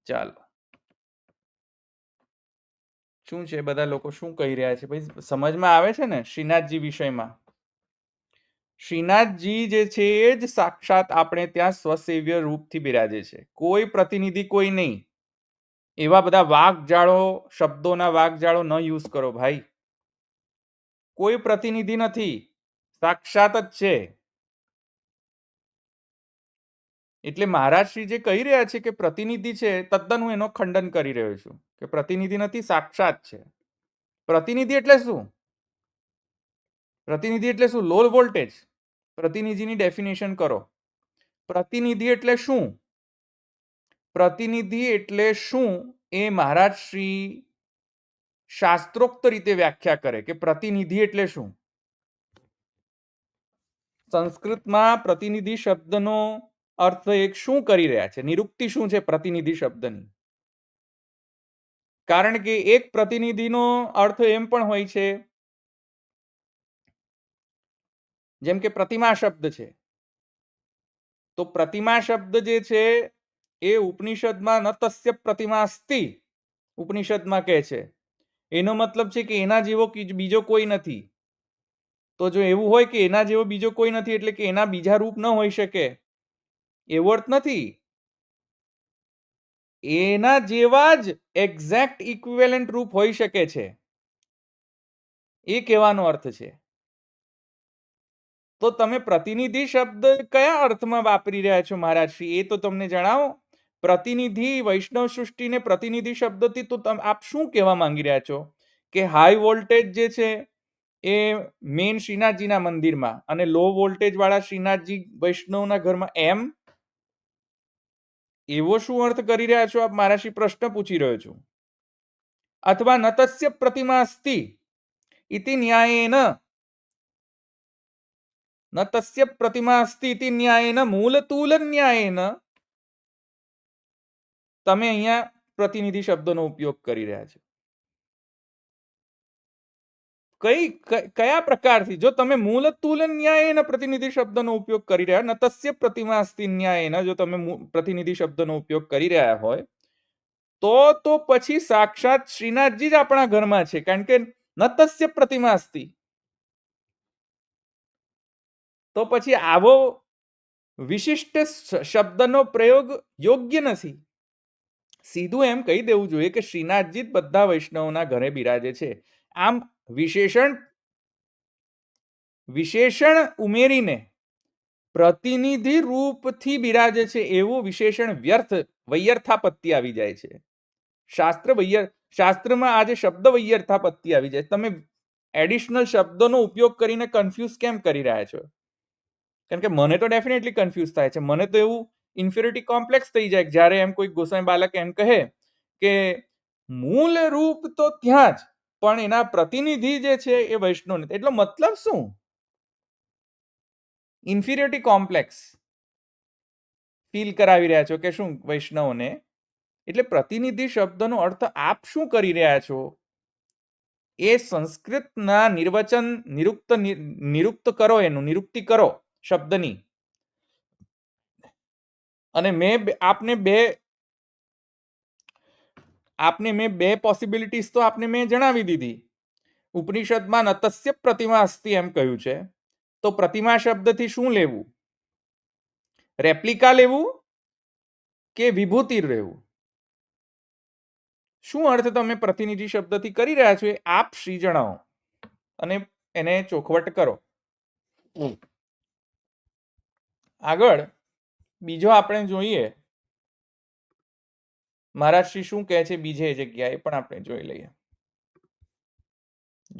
ચાલો, શું છે, બધા લોકો શું કહી રહ્યા છે? ભાઈ સમજમાં આવે છે ને શ્રીનાથજી વિષયમાં? શ્રીનાથજી જે છે એ જ સાક્ષાત આપણે ત્યાં સ્વસેવ્ય રૂપથી બિરાજે છે, કોઈ પ્રતિનિધિ કોઈ નહીં. એવા બધા વાકજાળો, શબ્દોના વાકજાળો ન યુઝ કરો ભાઈ. કોઈ પ્રતિનિધિ નથી, સાક્ષાત જ છે. એટલે મહારાજ શ્રી જે કહી રહ્યા છે કે પ્રતિનિધિ છે, તદ્દન હું એનો ખંડન કરી રહ્યો છું કે પ્રતિનિધિ નથી, સાક્ષાત છે. પ્રતિનિધિ એટલે શું? પ્રતિનિધિ એટલે શું? Low voltage. પ્રતિનિધિની ડેફિનેશન કરો. પ્રતિનિધિ એટલે શું? પ્રતિનિધિ એટલે શું એ મહારાજ શ્રી શાસ્ત્રોક્ત રીતે વ્યાખ્યા કરે કે પ્રતિનિધિ એટલે શું. સંસ્કૃતમાં પ્રતિનિધિ શબ્દનો અર્થ એક શું કરી રહ્યા છે, નિરુક્તિ શું છે પ્રતિનિધિ શબ્દની? કારણ કે એક પ્રતિનિધિનો અર્થ એમ પણ હોય છે, જેમ કે પ્રતિમા શબ્દ છે, તો પ્રતિમા શબ્દ જે છે એ ઉપનિષદમાં ન તસ્ય પ્રતિમા અસ્તિ, ઉપનિષદમાં કહે છે. એનો મતલબ છે કે એના જેવો બીજો કોઈ નથી. તો જો એવું હોય કે એના જેવો બીજો કોઈ નથી, એટલે કે એના બીજા રૂપ ન હોઈ શકે, એવો અર્થ નથી. એના જેવા જ એક્ઝેક્ટ ઇક્વિવેલન્ટ રૂપ હોઈ શકે છે, એ કહેવાનો અર્થ છે. તો તમે પ્રતિનિધિ શબ્દ કયા અર્થમાં વાપરી રહ્યા છો મહારાજ શ્રી, એ તો તમને જણાવો. પ્રતિનિધિ, વૈષ્ણવ સૃષ્ટિને પ્રતિનિધિ શબ્દથી તો આપ શું કહેવા માંગી રહ્યા છો? કે હાઈ વોલ્ટેજ જે છે એ મેઇન શ્રીનાથજીના મંદિરમાં, અને લો વોલ્ટેજ વાળા શ્રીનાથજી વૈષ્ણવના ઘરમાં, એમ? એવો શું અર્થ કરી રહ્યા છો આપ? મહારાજ શ્રી પ્રશ્ન પૂછી રહ્યો છું. અથવા નતસ્ય પ્રતિમા અસ્તિ ઇતિ ન્યાયેન, ન તસ્ય પ્રતિમા અસ્તિ ઇતિ ન્યાયેન મૂલતૂલ ન્યાયેન તમે અહીંયા પ્રતિનિધિ શબ્દનો ઉપયોગ કરી રહ્યા છો. કયા પ્રકારથી? જો તમે મૂલતૂલ ન્યાયેન પ્રતિનિધિ શબ્દનો ઉપયોગ કરી રહ્યા, ન તસ્ય પ્રતિમા અસ્તિ ન્યાયેન જો તમે પ્રતિનિધિ શબ્દનો ઉપયોગ કરી રહ્યા હોય, તો પછી સાક્ષાત શ્રીનાથજી જ આપણા ઘરમાં છે, કારણ કે ન તસ્ય પ્રતિમા અસ્તિ. તો પછી આવો વિશિષ્ટ શબ્દનો પ્રયોગ યોગ્ય નથી. સીધું એમ કહી દેવું જોઈએ કે શ્રીનાથજી જ બધા વૈષ્ણવના ઘરે બિરાજે છે. આમ વિશેષણ ઉમેરીને પ્રતિનિધિ રૂપથી બિરાજે છે એવું વિશેષણ વૈયર્થાપત્તિ આવી જાય છે. શાસ્ત્રમાં આજે શબ્દ વૈયર્થાપત્તિ આવી જાય. તમે એડિશનલ શબ્દોનો ઉપયોગ કરીને કન્ફ્યુઝ કેમ કરી રહ્યા છો? કારણ કે મને તો ડેફિનેટલી કન્ફ્યુઝ થાય છે. મને તો એવું ઇન્ફિરિટી કોમ્પ્લેક્સ થઈ જાય જ્યારે એમ કોઈ ગોસાઈ બાલક એમ કહે કે મૂળ રૂપ તો ત્યાં જ, પણ એના પ્રતિનિધિ જે છે એ વૈષ્ણવ નથી. એટલો મતલબ શું? ઇન્ફિરિટી કોમ્પ્લેક્સ ફીલ કરાવી રહ્યા છો કે શું વૈષ્ણવને? એટલે પ્રતિનિધિ શબ્દનો અર્થ આપ શું કરી રહ્યા છો એ સંસ્કૃતના નિર્વચન નિરુક્ત કરો, એનું નિરુક્તિ કરો શબ્દની. અને મેં બે પોસિબિલિટીઝ તો આપને મેં જણાવી દીધી. ઉપનિષદમાં નતસ્ય પ્રતિમા અસ્તિ એમ કહ્યું છે, તો પ્રતિમા શબ્દથી શું લેવું? રેપ્લિકા લેવું કે વિભૂતિ લેવું? શું અર્થ તમે પ્રતિનિધિ શબ્દથી કરી રહ્યા છો એ આપ શ્રી જણાવો. અને એને ચોખવટ કરો. આગળ બીજો આપણે જોઈએ મહારાજશ્રી શું કહે છે બીજે જગ્યાએ પણ આપણે જોઈ લઈએ.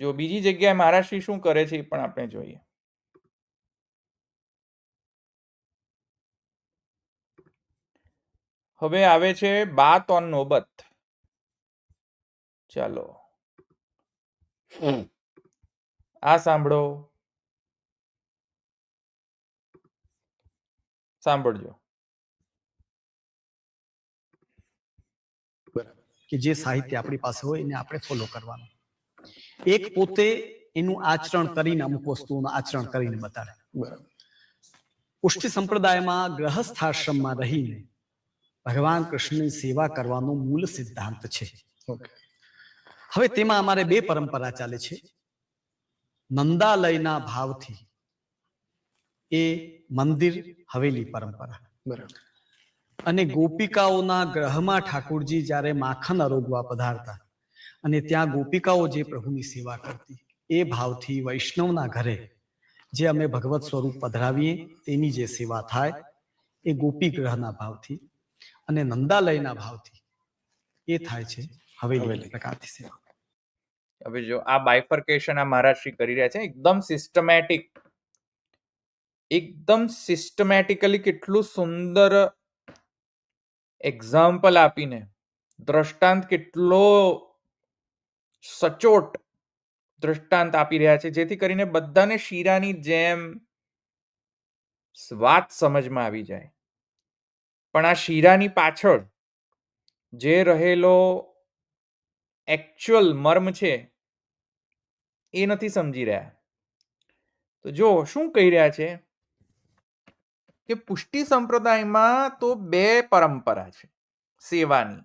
જો બીજી જગ્યાએ મહારાજશ્રી શું કરે છે એ પણ આપણે જોઈએ. હવે આવે છે બાત ઓન નોબત. ચાલો આ સાંભળો, સાંભળજો. કે જે સાહિત્ય આપણી પાસે હોય એને આપણે ફોલો કરવાનું. એક પોતે એનું આચરણ કરીને અમુક વસ્તુઓનું આચરણ કરીને બતાડે. પુષ્ટિ સંપ્રદાયમાં ગ્રહસ્થાશ્રમમાં રહીને ભગવાન કૃષ્ણની સેવા કરવાનો મૂળ સિદ્ધાંત છે. હવે તેમાં અમારે બે પરંપરા ચાલે છે. નંદાલયના ભાવથી એ મંદિર હવેલી પરંપરા, અને ગોપિકાઓના ગ્રહમાં ઠાકોરજી જ્યારે માખણ અરોગવા પધારતા અને ત્યાં ગોપિકાઓ જે પ્રભુની સેવા કરતી એ ભાવથી વૈષ્ણવના ઘરે જે અમે ભગવત સ્વરૂપ પધરાવીએ તેની જે સેવા થાય એ ગોપી ગ્રહના ભાવથી, અને નંદાલયના ભાવથી એ થાય છે હવેલી પ્રકારની સેવા. હવે જો આ બાયફર્કેશન આ મહારાજશ્રી કરી રહ્યા છે એકદમ સિસ્ટમેટિકલી કેટલું સુંદર એક્ઝામ્પલ આપીને, દ્રષ્ટાંત કેટલો સચોટ દ્રષ્ટાંત આપી રહ્યા છે જેથી કરીને બધાને શીરાની જેમ વાત સમજમાં આવી જાય. પણ આ શીરાની પાછળ જે રહેલો એકચ્યુઅલ મર્મ છે એ નથી સમજી રહ્યા. તો જો શું કહી રહ્યા છે કે પુષ્ટિ સંપ્રદાયમાં તો બે પરંપરા છે સેવાની.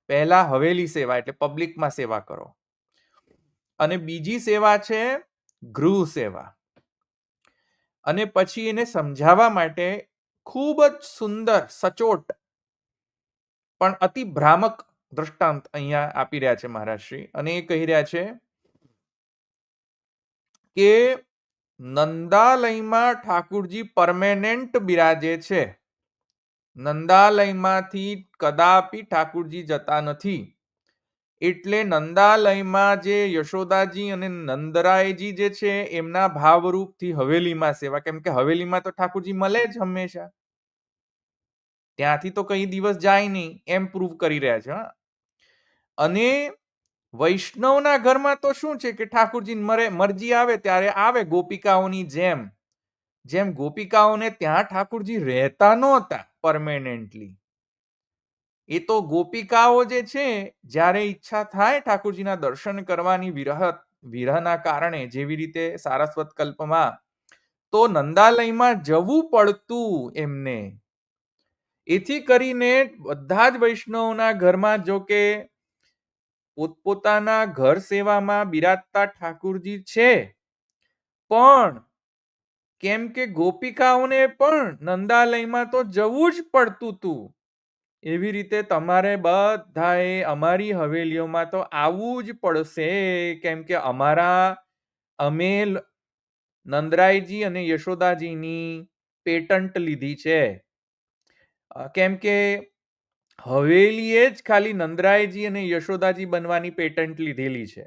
પહેલા હવેલી સેવા એટલે પબ્લિકમાં સેવા કરો, અને બીજી સેવા છે ગૃહ સેવા. અને પછી એને સમજાવવા માટે ખૂબ જ સુંદર સચોટ પણ અતિ ભ્રામક દ્રષ્ટાંત અહીંયા આપી રહ્યા છે મહારાજશ્રી. અને એ કહી રહ્યા છે કે નંદાલયમાં ઠાકુરજી પરમેનન્ટ બિરાજે છે. નંદાલયમાંથી કદાપી ઠાકુરજી જતા નથી. એટલે નંદાલયમાં જે યશોદાજી અને નંદરાયજી જે છે એમના ભાવરૂપથી હવેલીમાં સેવા, કેમ કે હવેલીમાં તો ઠાકુરજી મળે જ હંમેશા, ત્યાંથી તો કઈ દિવસ જાય નહીં એમ પ્રૂવ કરી રહ્યા છે. અને વૈષ્ણવના ઘરમાં તો શું છે કે ઠાકુરજી મરજી આવે ત્યારે આવે, ગોપિકાઓની જેમ. જેમ ગોપિકાઓને ત્યાં ઠાકુરજી રહેતા નહોતા પરમેનન્ટલી, એ તો ગોપિકાઓ જે છે જ્યારે ઈચ્છા થાય ઠાકુરજીના દર્શન કરવાની વિરહના કારણે, જેવી રીતે સારસ્વત કલ્પમાં, તો નંદાલયમાં જવું પડતું એમને. એથી કરીને બધા જ વૈષ્ણવના ઘરમાં જો કે પોતપોતાના ઘર સેવામાં બિરાજતા ઠાકુરજી છે, પણ કેમ કે ગોપિકાઓને પણ નંદાલયમાં તો જવું જ પડતું હતું, એવી રીતે તમારે બધાએ અમારી હવેલીઓમાં તો આવવું જ પડશે, કેમ કે અમે નંદરાયજી અને યશોદાજીની પેટન્ટ લીધી છે. કેમ કે હવેલીએ જ ખાલી નંદરાયજી અને યશોદાજી બનવાની પેટન્ટ લીધેલી છે.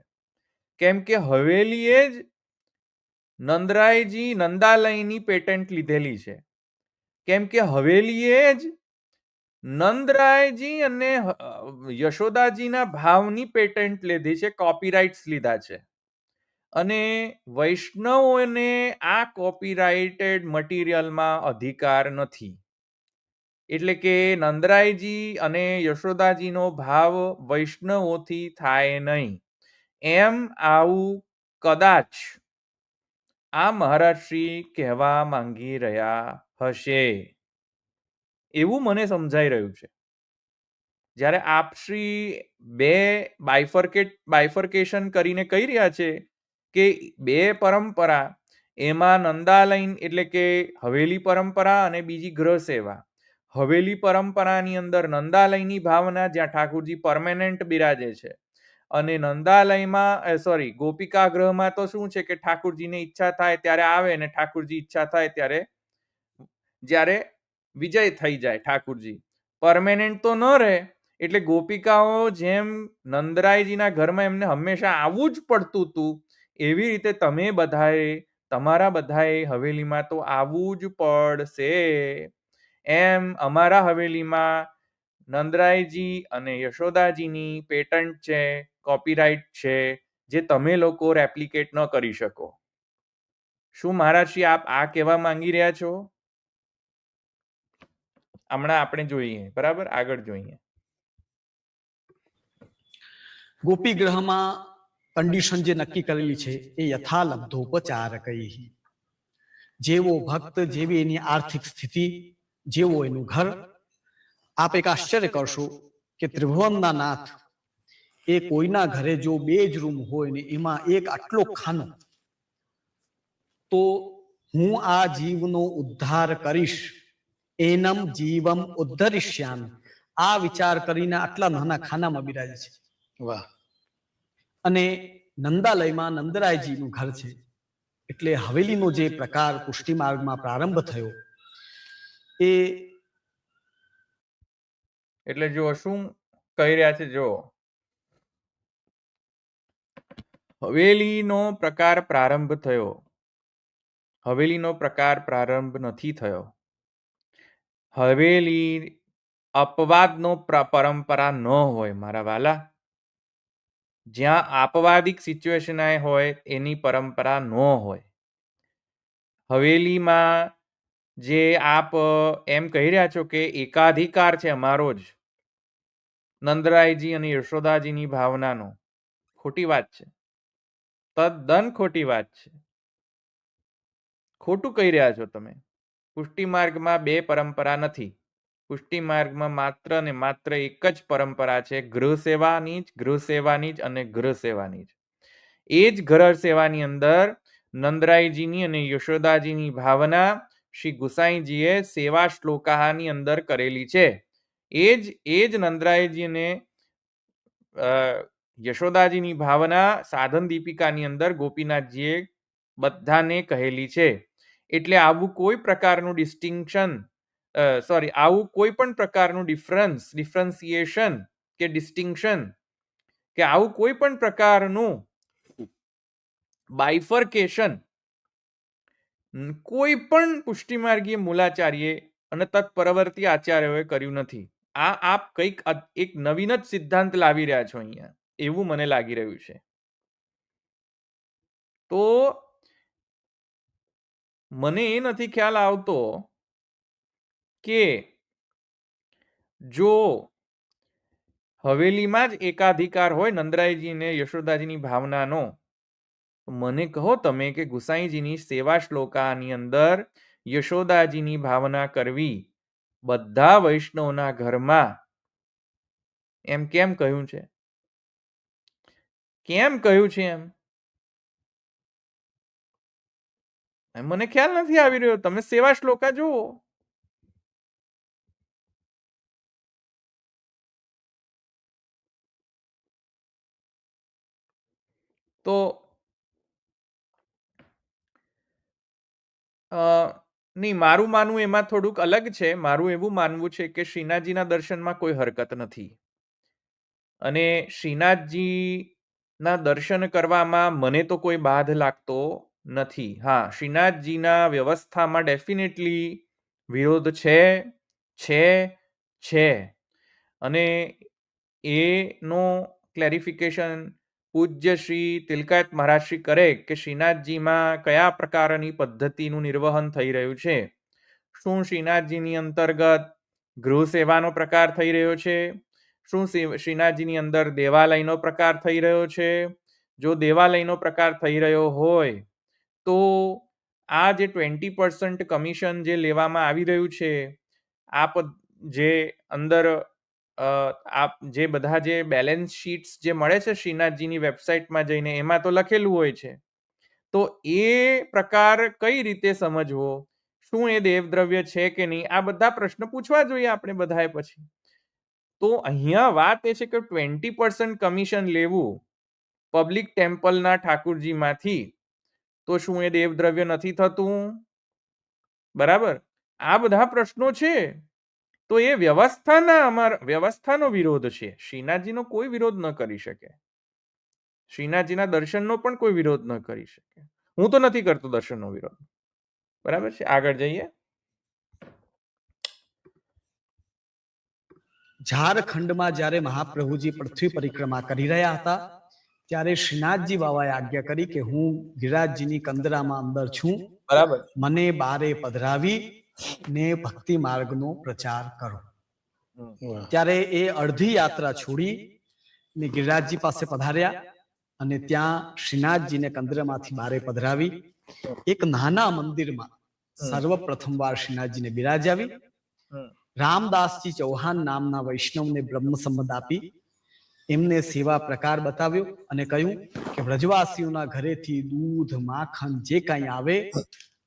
કેમ કે હવેલીએ જ નંદાલયની પેટન્ટ લીધેલી છે. કેમ કે હવેલીએ જ નંદરાયજી અને યશોદાજીના ભાવની પેટન્ટ લીધી છે, કોપીરાઇટ્સ લીધા છે. અને વૈષ્ણવોને આ કોપીરાઇટેડ મટીરિયલમાં અધિકાર નથી. એટલે કે નંદરાયજી અને યશોદાજીનો ભાવ વૈષ્ણવોથી થાય નહીં, એમ આવું કદાચ આ મહારાજશ્રી કહેવા માંગી રહ્યા હશે, એવું મને સમજાઈ રહ્યું છે. જ્યારે આપશ્રી બે બાયફર્કેશન કરીને કહી રહ્યા છે કે બે પરંપરા, એમાં નંદાલય એટલે કે હવેલી પરંપરા અને બીજી ગ્રહ સેવા. હવેલી પરંપરાની અંદર નંદાલયની ભાવના જ્યાં ઠાકુરજી પરમેનન્ટ બિરાજે છે, અને નંદાલયમાં ગોપિકા ગ્રહમાં તો શું છે કે ઠાકુરજીને ઈચ્છા થાય ત્યારે આવે ને ઠાકુરજી ઈચ્છા થાય ત્યારે જ્યારે વિજય થઈ જાય ઠાકુરજી, પરમેનન્ટ તો ન રહે. એટલે ગોપિકાઓ જેમ નંદરાયજીના ઘરમાં એમને હંમેશા આવવું જ પડતું હતું, એવી રીતે તમે બધાએ તમારા બધાએ હવેલીમાં તો આવવું જ પડશે. એમ અમારા હવેલીમાં નંદરાયજી અને યશોદાજીની પેટન્ટ છે, કોપીરાઇટ છે, જે તમે લોકો રેપ્લિકેટ ન કરી શકો. શું મહારાજશ્રી આપ આ કહેવા માંગી રહ્યા છો? હમણાં આપણે જોઈએ, બરાબર, આગળ જોઈએ. ગોપી ગ્રહમાં કન્ડિશન જે નક્કી કરેલી છે એ યથાલબ્ધોપચારકૈ. જેવો ભક્ત, જેવી એની આર્થિક સ્થિતિ, જેવો એનું ઘર. આપ એક આશ્ચર્ય કરશો કે ત્રિભુવનના નાથ એ કોઈના ઘરે જો 2 જ રૂમ હોય ને એમાં એક આટલો ખાનો, તો હું આ જીવનો ઉદ્ધાર કરીશ, એનમ જીવમ ઉદ્ધરિષ્યામિ, આ વિચાર કરીને આટલા નાના ખાનામાં બિરાજે છે. વાહ. અને નંદાલયમાં નંદરાયજીનું ઘર છે. એટલે હવેલીનો જે પ્રકાર પુષ્ટિ માર્ગમાં પ્રારંભ થયો એ એટલે જો શું કહી રહ્યા છે, જો હવેલીનો પ્રકાર પ્રારંભ થયો. હવેલીનો પ્રકાર પ્રારંભ નથી થયો. હવેલી અપવાદનો પરંપરા ન હોય મારા વાલા. જ્યાં આપવાદિક સિચ્યુએશન હોય એની પરંપરા ન હોય. હવેલીમાં જે આપ એમ કહી રહ્યા છો કે એકાધિકાર છે અમારો જ નંદરાયજી અને યશોદાજીની ભાવનાનો, ખોટી વાત છે, તદ્દન ખોટી વાત છે. ખોટું કહી રહ્યા છો તમે. પુષ્ટિ માર્ગમાં 2 પરંપરા નથી. પુષ્ટિ માર્ગમાં માત્ર ને માત્ર એક જ પરંપરા છે, ગૃહ સેવાની જ, ગૃહ સેવાની જ અને ગૃહ સેવાની જ. એ જ ગૃહ સેવાની અંદર નંદરાયજીની અને યશોદાજીની ભાવના શ્રી ગુસાઈજીએ સેવા શ્લોકાની અંદર કરેલી છે. એ જ નંદરાયજી અને યશોદાજીની ભાવના સાધન દીપિકાની અંદર ગોપીનાથજીએ બધાને કહેલી છે. એટલે આવું કોઈ પ્રકારનું આવું કોઈ પણ પ્રકારનું ડિફરન્સિએશન કે ડિસ્ટિંક્શન કે આવું કોઈ પણ પ્રકારનું બાયફર્કેશન કોઈ પણ પુષ્ટિમાર્ગીય મૂલાચાર્ય અને તત્પરવર્તી આચાર્યોએ કર્યું નથી. આ આપ કંઈક એક નવીન જ સિદ્ધાંત લાવી રહ્યા છો અહીંયા, એવું મને લાગી રહ્યું છે. તો મને એ નથી ખ્યાલ આવતો કે જો હવેલીમાં જ એકાધિકાર હોય નંદરાયજી અને યશોદાજીની ભાવનાનો, મને કહો તમે કે ગુસાઈજીની સેવા શ્લોકાની અંદર યશોદાજીની ભાવના કરવી બધા વૈષ્ણવના ઘરમાં એમ કેમ કહ્યું છે? કેમ કહ્યું છે એમ? મને ખ્યાલ નથી આવી રહ્યો. તમે સેવા શ્લોકા જુઓ. તો નહીં, મારું માનવું એમાં થોડુંક અલગ છે. મારું એવું માનવું છે કે શ્રીનાથજીના દર્શનમાં કોઈ હરકત નથી, અને શ્રીનાથજીના દર્શન કરવામાં મને તો કોઈ બાધ લાગતો નથી. હા, શ્રીનાથજીના વ્યવસ્થામાં ડેફિનેટલી વિરોધ છે. અને એનો ક્લેરિફિકેશન પૂજ્ય શ્રી તિલકાયત મહારાજશ્રી કરે કે શ્રીનાથજીમાં કયા પ્રકારની પદ્ધતિનું નિર્વહન થઈ રહ્યું છે. શું શ્રીનાથજીની અંતર્ગત ગૃહ સેવાનો પ્રકાર થઈ રહ્યો છે? શું શ્રીનાથજીની અંદર દેવાલયનો પ્રકાર થઈ રહ્યો છે? જો દેવાલયનો પ્રકાર થઈ રહ્યો હોય તો આ જે 20% કમિશન જે લેવામાં આવી રહ્યું છે, આપ જે અંદર આપ જે બધા જે બેલેન્સ શીટ્સ જે મળે છે શ્રીનાથજીની વેબસાઇટમાં જઈને, એમાં તો લખેલું હોય છે. તો એ પ્રકાર કઈ રીતે સમજવો? શું એ દેવદ્રવ્ય છે કે નહીં? આ બધા પ્રશ્ન પૂછવા જોઈએ આપણે બધાએ પછી. તો અહીંયા વાત એ છે કે 20% કમિશન લેવું પબ્લિક ટેમ્પલના ઠાકુરજીમાંથી, તો શું એ દેવદ્રવ્ય નથી થતું? બરાબર. આ બધા પ્રશ્નો છે. તો એ વ્યવસ્થાનો વિરોધ છે. શ્રીનાથજીનો કોઈ વિરોધ ન કરી શકે. શ્રીનાથજીના દર્શનનો પણ કોઈ વિરોધ ન કરી શકે. હું તો નથી કરતો દર્શનનો વિરોધ. બરાબર છે. આગળ જઈએ. ઝારખંડમાં જ્યારે મહાપ્રભુજી પૃથ્વી પરિક્રમા કરી રહ્યા હતા ત્યારે શ્રીનાથજી બાબાએ આજ્ઞા કરી કે હું ગિરિરાજજીની કંદરામાં અંદર છું, બરાબર. મને બારે પધરાવી ને ભક્તિ માર્ગનો પ્રચાર કરો. ત્યારે એ અડધી યાત્રા છોડી ને ગિરિરાજજી પાસે પધાર્યા અને ત્યાં શ્રીનાથજીને કંદરામાંથી બારે પધરાવી એક નાના મંદિરમાં સર્વપ્રથમવાર શ્રીનાથજીને બિરાજાવી. રામદાસજી ચૌહાણ નામના વૈષ્ણવને બ્રહ્મ સંબંધ આપી એમને સેવા પ્રકાર બતાવ્યો અને કહ્યું કે વ્રજવાસીઓના ઘરેથી દૂધ માખણ જે કાંઈ આવે,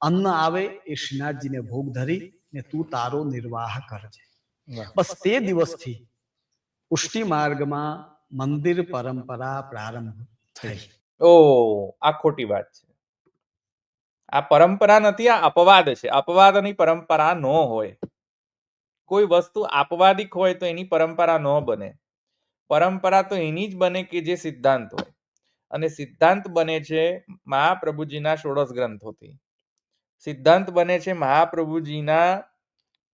અન્ન આવે, એ શ્રીનાથજીને ભોગ ધરી ને તું તારો નિર્વાહ કરજે. બસ તે દિવસથી પુષ્ટિ માર્ગમાં મંદિર પરંપરા પ્રારંભ થઈ. આ ખોટી વાત છે. આ પરંપરા નથી, આ અપવાદ છે. અપવાદની પરંપરા ન હોય. કોઈ વસ્તુ આપવાદિક હોય તો એની પરંપરા ન બને. પરંપરા તો એની જ બને કે જે સિદ્ધાંત હોય, અને સિદ્ધાંત બને છે મહાપ્રભુજીના ષોડશ ગ્રંથોથી. સિદ્ધાંત બને છે મહાપ્રભુજીના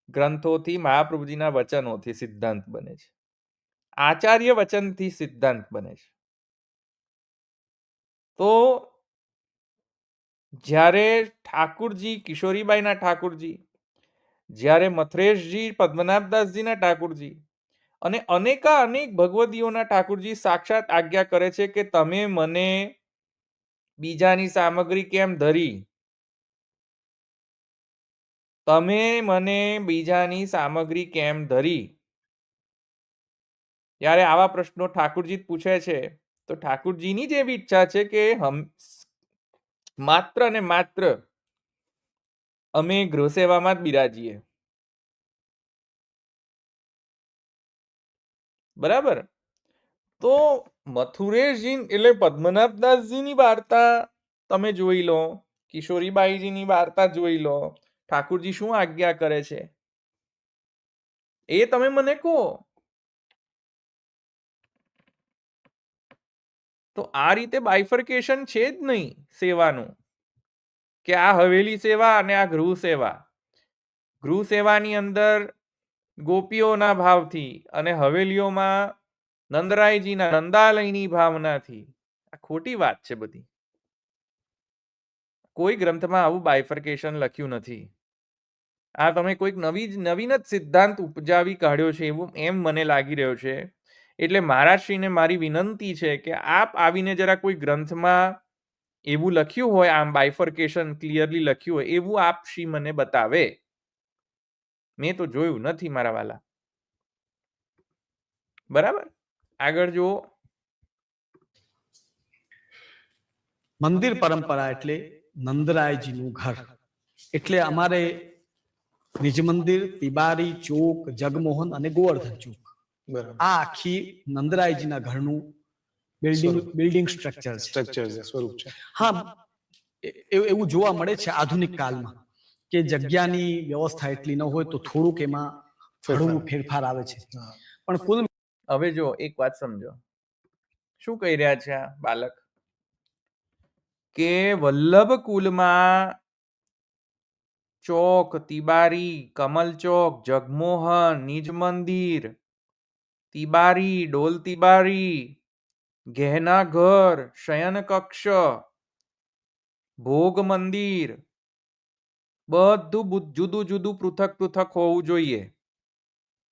ગ્રંથોથી, મહાપ્રભુજીના વચનોથી સિદ્ધાંત બને છે. આચાર્ય વચનથી સિદ્ધાંત બને છે. તો જ્યારે ઠાકુરજી, કિશોરીબાઈના ઠાકુરજી, જ્યારે મથરેશજી, પદ્મનાભદાસજીના ઠાકુરજી અને અનેક ભગવદીઓના ઠાકુરજી સાક્ષાત આજ્ઞા કરે છે કે તમે મને બીજાની સામગ્રી કેમ ધરી, તમે મને બીજાની સામગ્રી કેમ ધરી. ત્યારે આવા પ્રશ્નો ઠાકુરજી પૂછે છે તો ઠાકુરજીની જ એવી ઈચ્છા છે કે માત્ર ને માત્ર અમે ગૃહ સેવામાં જ બિરાજીએ. બરાબર. તો મથુરેશજી એટલે પદ્મનાભદાસજીની વાર્તા તમે જોઈ લો, કિશોરીબાઈજીની વાર્તા જોઈ લો, ઠાકુરજી શું આજ્ઞા કરે છે એ તમે મને કહો. તો આ રીતે બાયફર્કેશન છે જ નહીં સેવાનું, કે આ હવેલી સેવા અને આ ગૃહ સેવા. ગૃહ સેવાની અંદર ગોપીઓના ભાવથી અને હવેલીઓમાં નંદરાયજીના નંદાલયની ભાવનાથી. આ ખોટી વાત છે બધી. કોઈ ગ્રંથમાં આવું બાયફર્કેશન લખ્યું નથી. આ તમે કોઈક નવીન જ સિદ્ધાંત ઉપજાવી કાઢ્યો છે એવું એમ મને લાગી રહ્યો છે. એટલે મહારાજશ્રીને મારી વિનંતી છે કે આપ આવીને જરા કોઈ ગ્રંથમાં એવું લખ્યું હોય, આમ બાયફર્કેશન ક્લિયરલી લખ્યું હોય એવું આપ શ્રી મને બતાવે. મેં તો જોયું નથી મારા વાલા. બરાબર. આગળ જુઓ. મંદિર પરંપરા એટલે નંદરાયજીનું ઘર. એટલે અમારે નિજ મંદિર, તિબારી ચોક, જગમોહન અને ગોવર્ધન ચોક, આ આખી નંદરાયજીના ઘરનું બિલ્ડિંગ સ્ટ્રક્ચર છે, સ્વરૂપ છે. હા, એવું જોવા મળે છે આધુનિક કાળમાં કે જગ્યાની વ્યવસ્થા એટલી ન હોય તો થોડુંક એમાં ફેરફાર આવે છે. પણ કુલ હવે જો એક વાત સમજો, શું કહી રહ્યા છે આ બાલક, કે વલ્લભ કુલમાં ચોક, તિબારી, કમલ ચોક, જગમોહન, નિજ મંદિર, તિબારી, ડોલ તિબારી, ગહેના ઘર, શયન કક્ષ, ભોગ મંદિર, બધું જુદું જુદું પૃથક હોવું જોઈએ.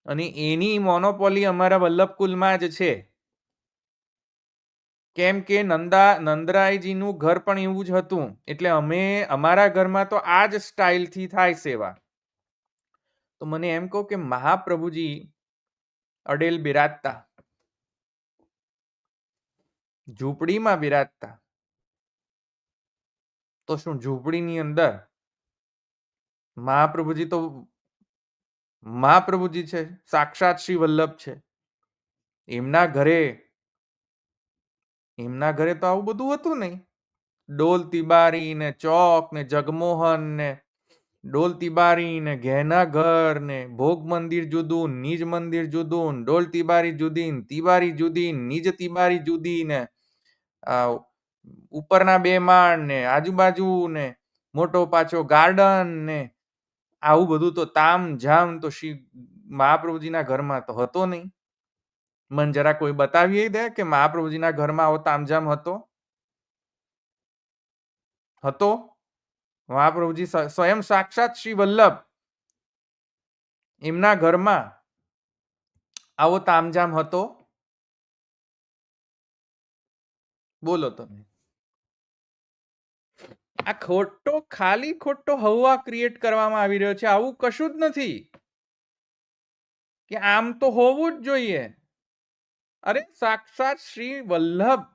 અને એની મોનોપોલી અમારા વલ્લભ કુલમાં જ છે. કેમ કે નંદરાયજીનું ઘર પણ એવું જ હતું. એટલે અમે અમારા ઘરમાં તો આ જ સ્ટાઇલથી થાય સેવા. તો મને એમ કહો કે મહાપ્રભુજી અડેલ બિરાજતા, ઝૂંપડીમાં બિરાજતા, તો શું ઝૂંપડીની અંદર મહાપ્રભુજી તો મહાપ્રભુજી છે, સાક્ષાત શ્રી વલ્લભ છે. એમના ઘરે તો આવું બધું હતું નહીં. ડોલ તિબારી ને ચોક ને જગમોહન ને ડોલ તિબારી ને ઘેના ઘર ને ભોગ મંદિર જુદું, નિજ મંદિર જુદું, ડોલ તિબારી જુદી, તિબારી જુદી, નિજ તિબારી જુદી ને ઉપરના 2 માળ ને આજુબાજુ ને મોટો પાછો ગાર્ડન ને આવું બધું તો તામ જામ તો શ્રી મહાપ્રભુજીના ઘરમાં તો હતો નહીં. મને જરા કોઈ બતાવી દે કે મહાપ્રભુજીના ઘરમાં આવો તામઝામ હતો. મહાપ્રભુજી સ્વયં સાક્ષાત શ્રી વલ્લભ એમના ઘરમાં આવો તામઝામ હતો? બોલો તમે. આ ખાલી ખોટો હવા ક્રિએટ કરવામાં આવી રહ્યો છે. આવું કશું જ નથી કે આમ તો હોવું જ જોઈએ. અરે સાક્ષાત શ્રી વલ્લભ,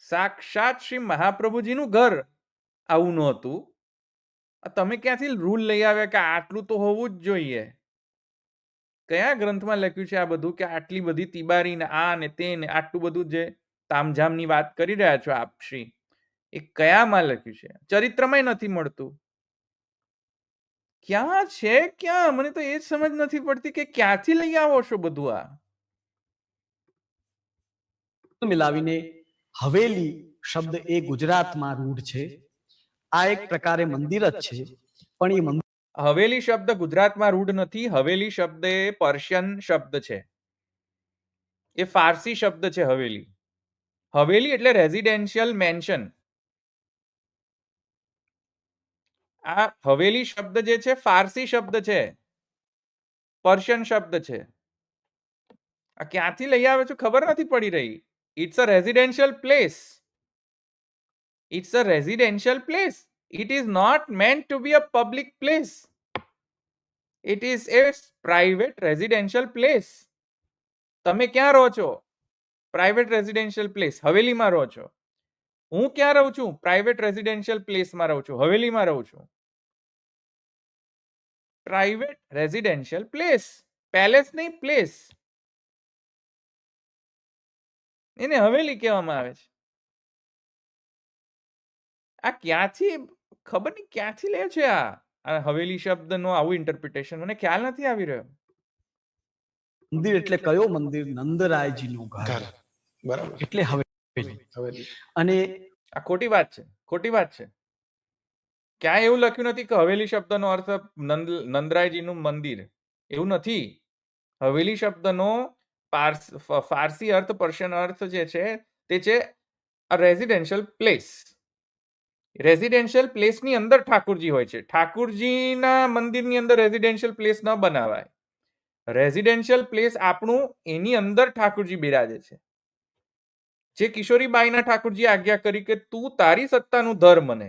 સાક્ષાત શ્રી મહાપ્રભુજીનું ઘર આવું નહોતું. તમે ક્યાંથી રૂલ લઈ આવ્યા કે આટલું તો હોવું જ જોઈએ? કયા ગ્રંથમાં લખ્યું છે આ બધું કે આટલી બધી તિબારી ને આ ને તે ને આટલું બધું જે તામઝામની વાત કરી રહ્યા છો આપ શ્રી, એ કયામાં લખ્યું છે? ચરિત્રમાંય નથી મળતું. ક્યાં છે ક્યાં? મને તો એ જ સમજ નથી પડતી કે ક્યાંથી લઈ આવો છો બધું આ. મિલાવીને હવેલી શબ્દ એ ગુજરાતમાં રૂઢ છે. આ એક પ્રકારે મંદિર જ છે, પણ એ મંદિર હવેલી શબ્દ ગુજરાતમાં રૂઢ નથી. હવેલી શબ્દ એ પર્શિયન શબ્દ છે, એ ફારસી શબ્દ છે. હવેલી એટલે રેઝિડેન્શિયલ મેન્શન. આ હવેલી શબ્દ જે છે ફારસી શબ્દ છે, પર્શિયન શબ્દ છે. આ ક્યાંથી લઈ આવે છો ખબર નથી પડી રહી. It's a residential place. It's a residential place. It is not meant to be a public place. It is a private residential place. તમે ક્યાં રહો છો? Private residential place. હવેલીમાં રહો છો. હું ક્યાં રહું છું? પ્રાઇવેટ રેઝિડેન્શિયલ પ્લેસમાં રહું છું, હવેલીમાં રહું છું. પ્રાઇવેટ રેઝિડેન્શિયલ પ્લેસ, પેલેસ નહીં, પ્લેસ. એને હવેલી કહેવામાં આવે છે. આ ક્યાંથી ખબર નહીં ક્યાંથી લે છે આ હવેલી શબ્દનો આવું ઇન્ટરપ્રિટેશન? મને ખ્યાલ નથી આવી રહ્યો. મંદિર એટલે કયો મંદિર? નંદરાયજીનું ઘર. બરાબર. એટલે હવેલી. હવેલી. અને આ ખોટી વાત છે, ખોટી વાત છે. ક્યાંય એવું લખ્યું નથી કે હવેલી શબ્દનો અર્થ નંદરાયજીનું મંદિર. એવું નથી. હવેલી શબ્દનો ફારસી અર્થ, પર્શિયન અર્થ જે છે તે છે રેઝિડેન્શિયલ પ્લેસ. રેઝિડેન્શિયલ પ્લેસની અંદર ઠાકુરજી હોય છે. ઠાકુરજીના મંદિરની અંદર રેઝિડેન્શિયલ પ્લેસ ન બનાવાય. રેઝિડેન્શિયલ પ્લેસ આપણું, એની અંદર ઠાકુરજી બિરાજે છે. જે કિશોરીબાઈના ઠાકુરજી આજ્ઞા કરી કે તું તારી સત્તાનું ધર મને,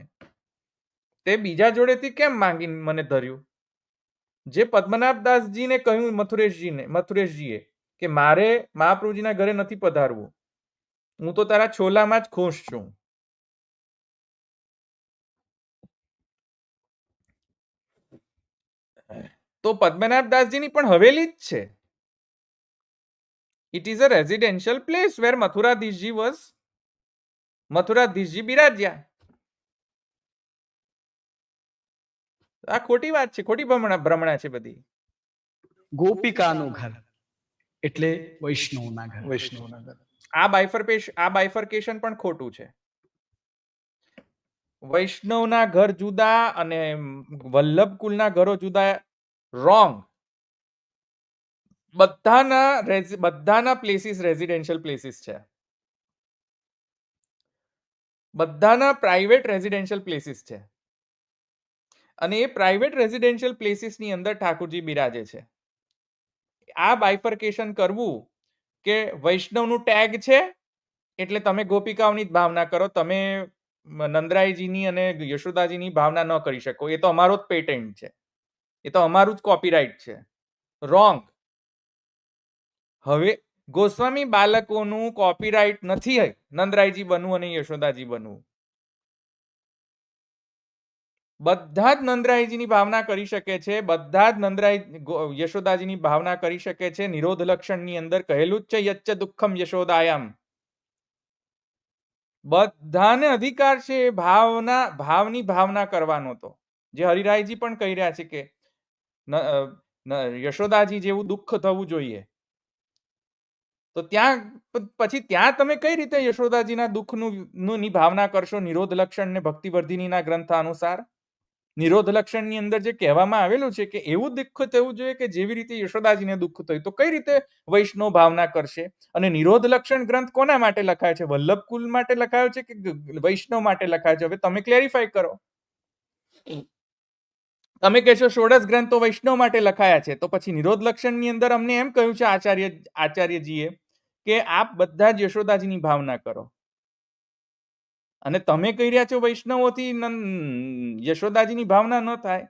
તે બીજા જોડેથી કેમ માંગી મને ધર્યું? જે પદ્મનાભદાસજીને કહ્યું મથુરેશજીએ કે મારે મહાપ્રભુજીના ઘરે નથી પધારવું, હું તો તારા છોલામાં જ ખુશ છું. તો પદ્મનાભદાસજીની પણ હવેલી જ છે. It is a residential place where Mathuradhishji બિરાજ્યા. આ ખોટી વાત છે, ખોટી ભ્રમણા છે બધી. ગોપિકાનું ઘર એટલે વૈષ્ણવના ઘર. વૈષ્ણવના ઘર. આ બાયફર્કેશન પણ ખોટું છે. વૈષ્ણવના ઘર જુદા અને વલ્લભ કુલના ઘરો જુદા. રોંગ. બધાના પ્લેસીસ રેઝિડેન્શિયલ પ્લેસીસ છે. બધાના પ્રાઇવેટ રેઝિડેન્શિયલ પ્લેસીસ છે. અને એ પ્રાઇવેટ રેઝિડેન્શિયલ પ્લેસીસની અંદર ઠાકુરજી બિરાજે છે. આ બાયફર્કેશન કરવું કે વૈષ્ણવનું ટેગ છે એટલે તમે ગોપિકાઓની જ ભાવના કરો, તમે નંદરાયજીની અને યશોદાજીની ભાવના ન કરી શકો, એ તો અમારો જ પેટન્ટ છે, એ તો અમારું જ કોપીરાઇટ છે. રોંગ. હવે ગોસ્વામી બાળકોનું કોપીરાઇટ નથી નંદરાયજી બનવું અને યશોદાજી બનવું. બધા જ નંદરાયજીની ભાવના કરી શકે છે, બધા જ યશોદાજીની ભાવના કરી શકે છે. નિરોધ લક્ષણની અંદર કહેલું જ છે યચ્ચ દુઃખમ યશોદાયામ. બધાને અધિકાર છે ભાવની ભાવના કરવાનો. તો જે હરિરાયજી પણ કહી રહ્યા છે કે યશોદાજી જેવું દુઃખ થવું જોઈએ. તો ત્યાં તમે કઈ રીતે યશોદાજીના દુઃખનું ની ભાવના કરશો? નિરોધ લક્ષણ ને ભક્તિવર્ધિનીના ગ્રંથ અનુસાર નિરોધ લક્ષણની અંદર જે કહેવામાં આવેલું છે કે એવું દુઃખ થવું જોઈએ કે જેવી રીતે યશોદાજીને દુઃખ થયું, તો કઈ રીતે વૈષ્ણવ ભાવના કરશે? અને નિરોધ લક્ષણ ગ્રંથ કોના માટે લખાયો છે? વલ્લભકુલ માટે લખાયો છે કે વૈષ્ણવ માટે લખાયો છે? હવે તમે ક્લેરિફાઈ કરો. તમે કહેશો ષોડશ ગ્રંથો વૈષ્ણવ માટે લખાયા છે, તો પછી નિરોધ લક્ષણની અંદર અમને એમ કહ્યું છે આચાર્યજીએ કે આપ બધા જ યશોદાજીની ભાવના કરો, અને તમે કહી રહ્યા છો વૈષ્ણવોથી યશોદાજીની ભાવના ન થાય,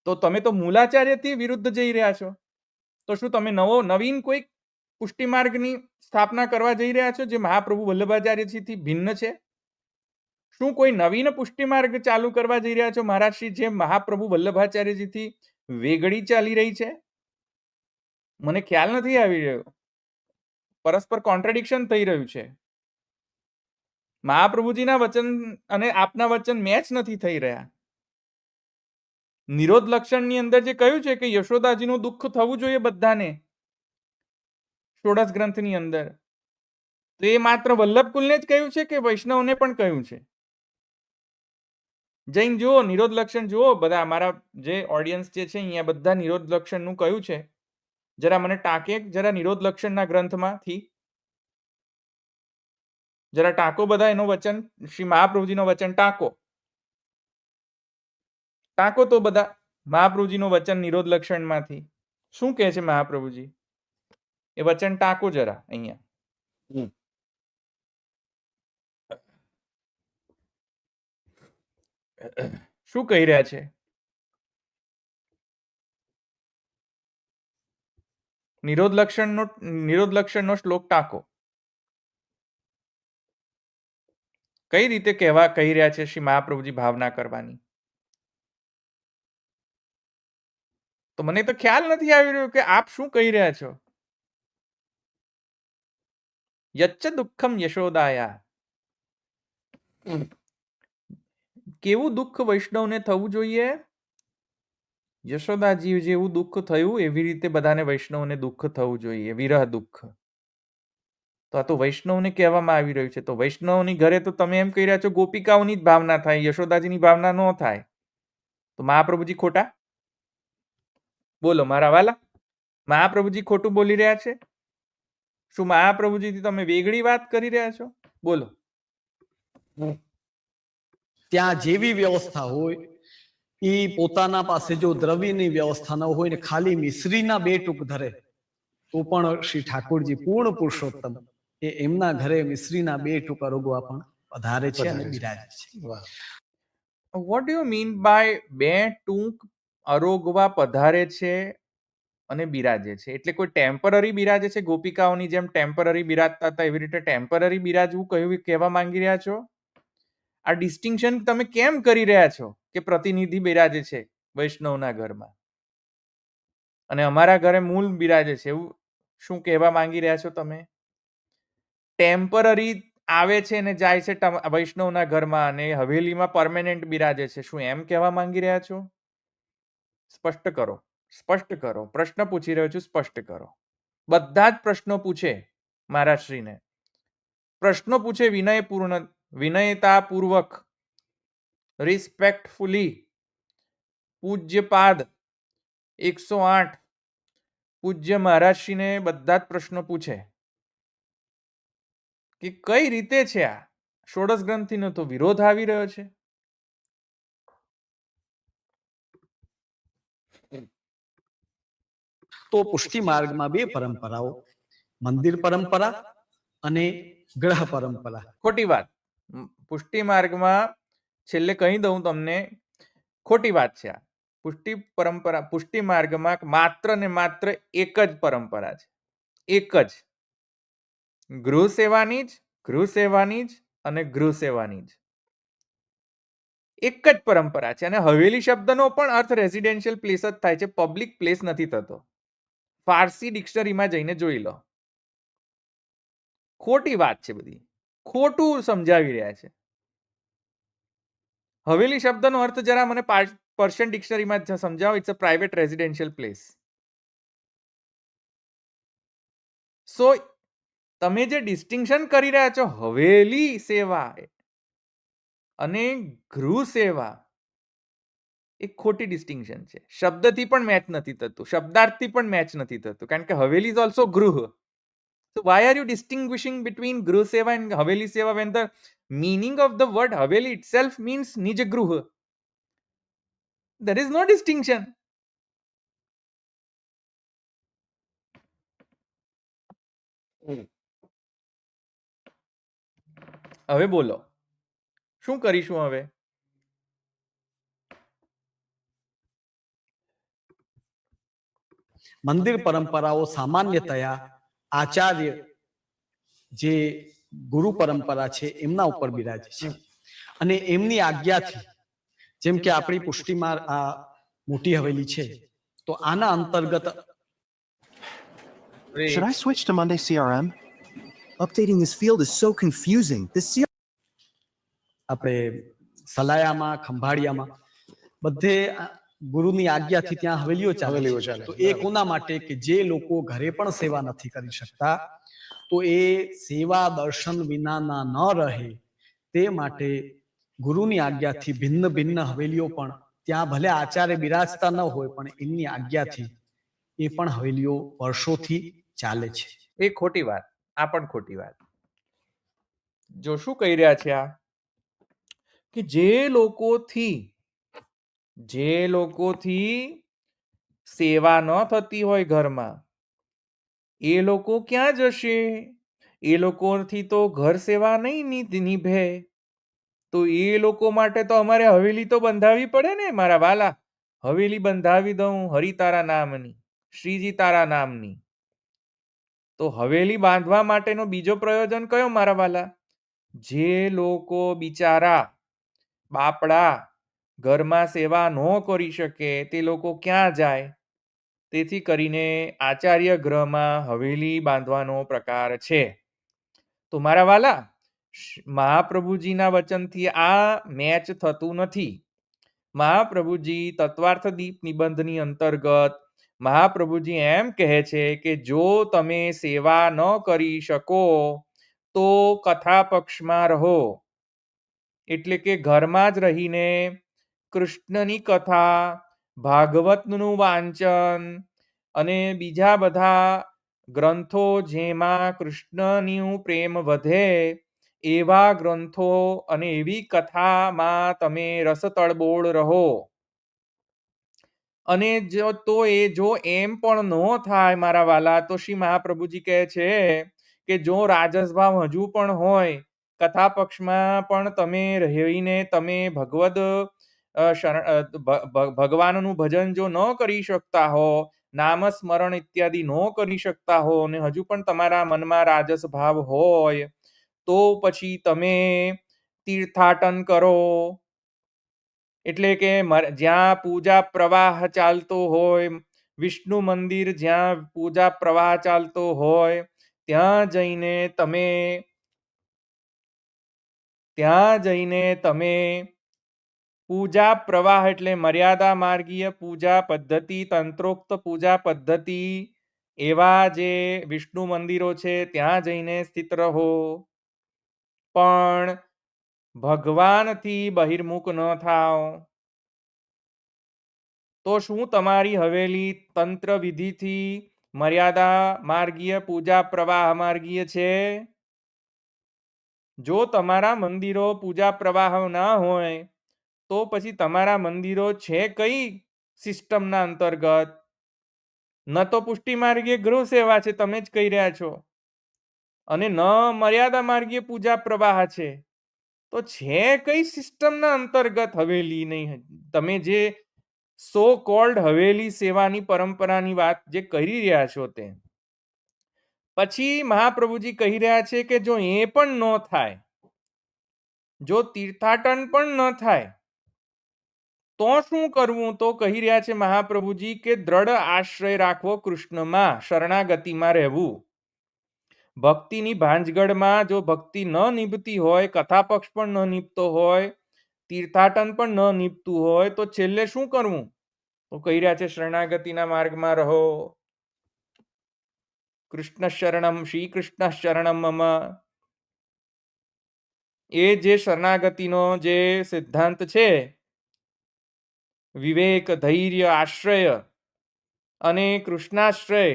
તો તમે તો મૂલાચાર્યથી વિરુદ્ધ જઈ રહ્યા છો. તો શું તમે નવીન કોઈ પુષ્ટિ માર્ગની સ્થાપના કરવા જઈ રહ્યા છો જે મહાપ્રભુ વલ્લભાચાર્યજીથી ભિન્ન છે? શું કોઈ નવીન પુષ્ટિ માર્ગ ચાલુ કરવા જઈ રહ્યા છો મહારાજશ્રી, જે મહાપ્રભુ વલ્લભાચાર્યજીથી વેગળી ચાલી રહી છે? મને ખ્યાલ નથી આવી રહ્યો. પરસ્પર કોન્ટ્રાડિક્શન થઈ રહ્યું છે. મહાપ્રભુજીના વચન અને આપના વચન મેચ નથી થઈ રહ્યા. નિરોધ લક્ષણની અંદર જે કહ્યું છે કે યશોદાજીનું દુઃખ થવું જોઈએ બધાને, ષોડશ ગ્રંથની અંદર, તો એ માત્ર વલ્લભકુલને જ કહ્યું છે કે વૈષ્ણવને પણ કહ્યું છે? જૈન જુઓ, નિરોધ લક્ષણ જુઓ. બધા અમારા જે ઓડિયન્સ જે છે અહીંયા બધા નિરોધ લક્ષણનું કહ્યું છે. જરા મને ટાંકે, જરા નિરોધ લક્ષણના ગ્રંથમાંથી જરા ટાંકો બધા એનો વચન, શ્રી મહાપ્રભુજીનો વચન ટાંકો. ટાંકો તો બધા મહાપ્રભુજીનું વચન નિરોધ લક્ષણમાંથી. શું કહે છે મહાપ્રભુજી? એ વચન ટાંકો જરા અહીંયા. શું કહી રહ્યા છે? નિરોધ લક્ષણનો શ્લોક ટાંકો. કઈ રીતે કહી રહ્યા છે શ્રી મહાપ્રભુજી ભાવના કરવાની? તો મને તો ખ્યાલ નથી આવી રહ્યો કે આપ શું કહી રહ્યા છો. યચ્ચ દુઃખમ યશોદાયા. કેવું દુઃખ વૈષ્ણવને થવું જોઈએ? યશોદાજી જેવું દુઃખ થયું એવી રીતે બધાને વૈષ્ણવને દુઃખ થવું જોઈએ, વિરહ દુઃખ. તો આ તો વૈષ્ણવને કહેવામાં આવી રહ્યું છે. તો વૈષ્ણવની ઘરે તો તમે એમ કહી રહ્યા છો ગોપિકાઓની જ ભાવના થાય, યશોદાજીની ભાવના ન થાય. તો મહાપ્રભુજી ખોટા? બોલો મારા વાલા, મહાપ્રભુજી ખોટું બોલી રહ્યા છે? શું મહાપ્રભુજીથી તમે વેગળી વાત કરી રહ્યા છો? બોલો. ત્યાં જેવી વ્યવસ્થા હોય એ પોતાના પાસે જો દ્રવ્યની વ્યવસ્થા ન હોય ને ખાલી મિશ્રીના 2 ટૂક ધરે તો પણ શ્રી ઠાકોરજી પૂર્ણ પુરુષોત્તમ એ એમના ઘરે મિશ્રીના 2 ટૂક અરોગવા પણ પધારે છે અને બિરાજે છે. What do you mean by 2 ટૂંક અરોગવા પધારે છે અને બિરાજે છે? એટલે કોઈ ટેમ્પરરી બિરાજે છે, ગોપિકાઓની જેમ ટેમ્પરરી બિરાજતા હતા એવી રીતે ટેમ્પરરી બિરાજવું કહેવા માંગી રહ્યા છો? આ ડિસ્ટિંક્શન તમે કેમ કરી રહ્યા છો કે પ્રતિનિધિ બિરાજે છે વૈષ્ણવના ઘરમાં અને અમારા ઘરે મૂળ બિરાજે છે, એવું શું કહેવા માંગી રહ્યા છો તમે? ટેમ્પરરી આવે છે ને જાય છે વૈષ્ણવના ઘરમાં અને હવેલીમાં પરમેનન્ટ બિરાજે છે, શું એમ કહેવા માંગી રહ્યા છો? સ્પષ્ટ કરો, સ્પષ્ટ કરો. પ્રશ્ન પૂછી રહ્યો છું, સ્પષ્ટ કરો. બધા જ પ્રશ્નો પૂછે મહારાજશ્રીને. પ્રશ્નો પૂછે વિનયતાપૂર્વક, રિસ્પેક્ટફુલી. પૂજ્યપાદ 108 પૂજ્ય મહારાજશ્રીને બધા જ પ્રશ્નો પૂછે કે કઈ રીતે છે આ ષોડશ ગ્રંથિનો તો વિરોધ આવી રહ્યો છે. તો પુષ્ટિ માર્ગમાં 2 પરંપરાઓ, મંદિર પરંપરા અને ગ્રહ પરંપરા. ખોટી વાત. પુષ્ટિ માર્ગમાં છેલ્લે કહી દઉં તમને, ખોટી વાત છે આ. પુષ્ટિ માર્ગમાં માત્ર ને માત્ર એક જ પરંપરા છે, એક જ. ગૃહ સેવાની જ અને ગૃહ સેવાની જ. એક જ પરંપરા છે. અને હવેલી શબ્દનો પણ અર્થ રેઝિડેન્શિયલ પ્લેસ જ થાય છે, પબ્લિક પ્લેસ નથી થતો. ફારસી ડિક્શનરીમાં જઈને જોઈ લો. ખોટી વાત છે બધી, ખોટું સમજાવી રહ્યા છે. હવેલી શબ્દનો અર્થ જરા મને પર્શિયન ડિક્શનરીમાં સમજાવો. It's a private residential place. So તમે જે ડિસ્ટિંક્શન કરી રહ્યા છો હવેલી સેવા અને ગૃહ સેવા, એ ખોટી ડિસ્ટિંક્શન છે. શબ્દથી પણ મેચ નથી થતું, શબ્દાર્થથી પણ મેચ નથી થતું, કારણ કે હવેલી ઇઝ ઓલ્સો ગૃહ. So why are you distinguishing between Gru Seva and Haveli Seva when the meaning of the word Haveli itself means Nij Gruh? There is no distinction. હવે બોલો, શું કરીશું હવે? મંદિર પરંપરાઓ સામાન્યતયા આચાર્ય જે ગુરુ પરંપરા છે એમના ઉપર બિરાજે છે અને એમની આજ્ઞાથી, જેમ કે આપણી પુષ્ટિમાં આ મોટી હવેલી છે, તો આના અંતર્ગત Should I switch to Monday CRM? Updating this field is so confusing. This આપણે સલાયામાં, ખંભાળિયામાં બધે ગુરુની આજ્ઞાથી ત્યાં હવેલીઓ ચાલે છે. તો એ કોના માટે? કે જે લોકો ઘરે પણ સેવા નથી કરી શકતા, તો એ સેવા દર્શન વિનાના ન રહે તે માટે ગુરુની આજ્ઞાથી ભિન્ન ભિન્ન હવેલીઓ પણ ત્યાં ભલે આચાર્ય બિરાજતા ન હોય પણ એમની આજ્ઞાથી એ પણ હવેલીઓ વર્ષોથી ચાલે છે. એ ખોટી વાત, આ પણ ખોટી વાત. જો શું કહી રહ્યા છે આ, કે જે લોકોથી સેવા ન થતી હોય ઘરમાં, એ લોકો ક્યાં જશે? એ લોકોથી તો ઘર સેવા નહીં નિભે. તો એ લોકો માટે તો અમારે હવેલી તો બંધાવી પડે ને મારા વાલા. હવેલી બંધાવી દઉં હરિ તારા નામની, શ્રીજી તારા નામની. તો હવેલી બાંધવા માટેનો બીજો પ્રયોજન કયો મારા વાલા? જે લોકો બિચારા બાપડા ઘરમાં સેવા ન કરી શકે તે લોકો ક્યાં જાય? તેથી કરીને આચાર્ય ગ્રહમાં હવેલી બાંધવાનો પ્રકાર છે. તો મારા વાલા, મહાપ્રભુજીના વચનથી આ મેચ થતું નથી. મહાપ્રભુજી તત્વાર્થ દીપ નિબંધની અંતર્ગત મહાપ્રભુજી એમ કહે છે કે જો તમે સેવા ન કરી શકો તો કથા પક્ષમાં રહો, એટલે કે ઘરમાં જ રહીને કૃષ્ણની કથા, ભાગવતનું વાંચન અને બીજા બધા ગ્રંથો જેમાં કૃષ્ણનું પ્રેમ વધે એવા ગ્રંથો અને એવી કથામાં તમે રસતળબોળ રહો. અને જો એમ પણ ન થાય મારા વાલા, તો શ્રી મહાપ્રભુજી કહે છે કે જો રાજસ ભાવ હજુ પણ હોય, કથા પક્ષમાં પણ તમે રહીને તમે ભગવાનનું ભજન જો ન કરી શકતા હો, નામ સ્મરણ ઇત્યાદિ ન કરી શકતા હો, અને હજુ પણ તમારા મનમાં રાજસ ભાવ હોય, તો પછી તમે તીર્થાટન કરો. એટલે કે જ્યાં પૂજા પ્રવાહ ચાલતો હોય, વિષ્ણુ મંદિર જ્યાં પૂજા પ્રવાહ ચાલતો હોય, ત્યાં જઈને તમે પૂજા પ્રવાહ એટલે મર્યાદા માર્ગીય પૂજા પદ્ધતિ, તંત્રોક્ત પૂજા પદ્ધતિ, એવા જે વિષ્ણુ મંદિરો છે ત્યાં જઈને સ્થિત રહો. પણ ભગવાનથી બહિર્મુખ ન થાવ. તો શું તમારી હવેલી તંત્ર વિધિથી મર્યાદા માર્ગીય પૂજા પ્રવાહ માર્ગીય છે? જો તમારા મંદિરો પૂજા પ્રવાહ ના હોય તો પછી તમારા મંદિરો છે કઈ સિસ્ટમના અંતર્ગત? ન તો પુષ્ટિ માર્ગીય ગૃહ સેવા છે, તમે જ કહી રહ્યા છો, અને ન મર્યાદા માર્ગીય પૂજા પ્રવાહ છે. તો છે કઈ સિસ્ટમના અંતર્ગત હવેલી? નહીં, તમે જે સો કોલ્ડ હવેલી સેવાની પરંપરાની વાત જે કરી રહ્યા છો તે. પછી મહાપ્રભુજી કહી રહ્યા છે કે જો એ પણ ન થાય, જો તીર્થાટન પણ ન થાય, તો શું કરવું? તો કહી રહ્યા છે મહાપ્રભુજી કે દ્રઢ આશ્રય રાખવો કૃષ્ણમાં, શરણાગતિમાં રહેવું. ભક્તિની ભાંજગઢમાં જો ભક્તિ ન નિભતી હોય, કથાપક્ષ પણ ન નિભતો હોય, તીર્થાટન પણ ન નિભતું હોય, તો છેલ્લે શું કરવું? તો કહી રહ્યા છે શરણાગતિના માર્ગમાં રહો. કૃષ્ણ શરણમ, શ્રી કૃષ્ણ શરણમ મમ. એ જે શરણાગતિનો જે સિદ્ધાંત છે, વિવેક, ધૈર્ય, આશ્રય અને કૃષ્ણાશ્રય,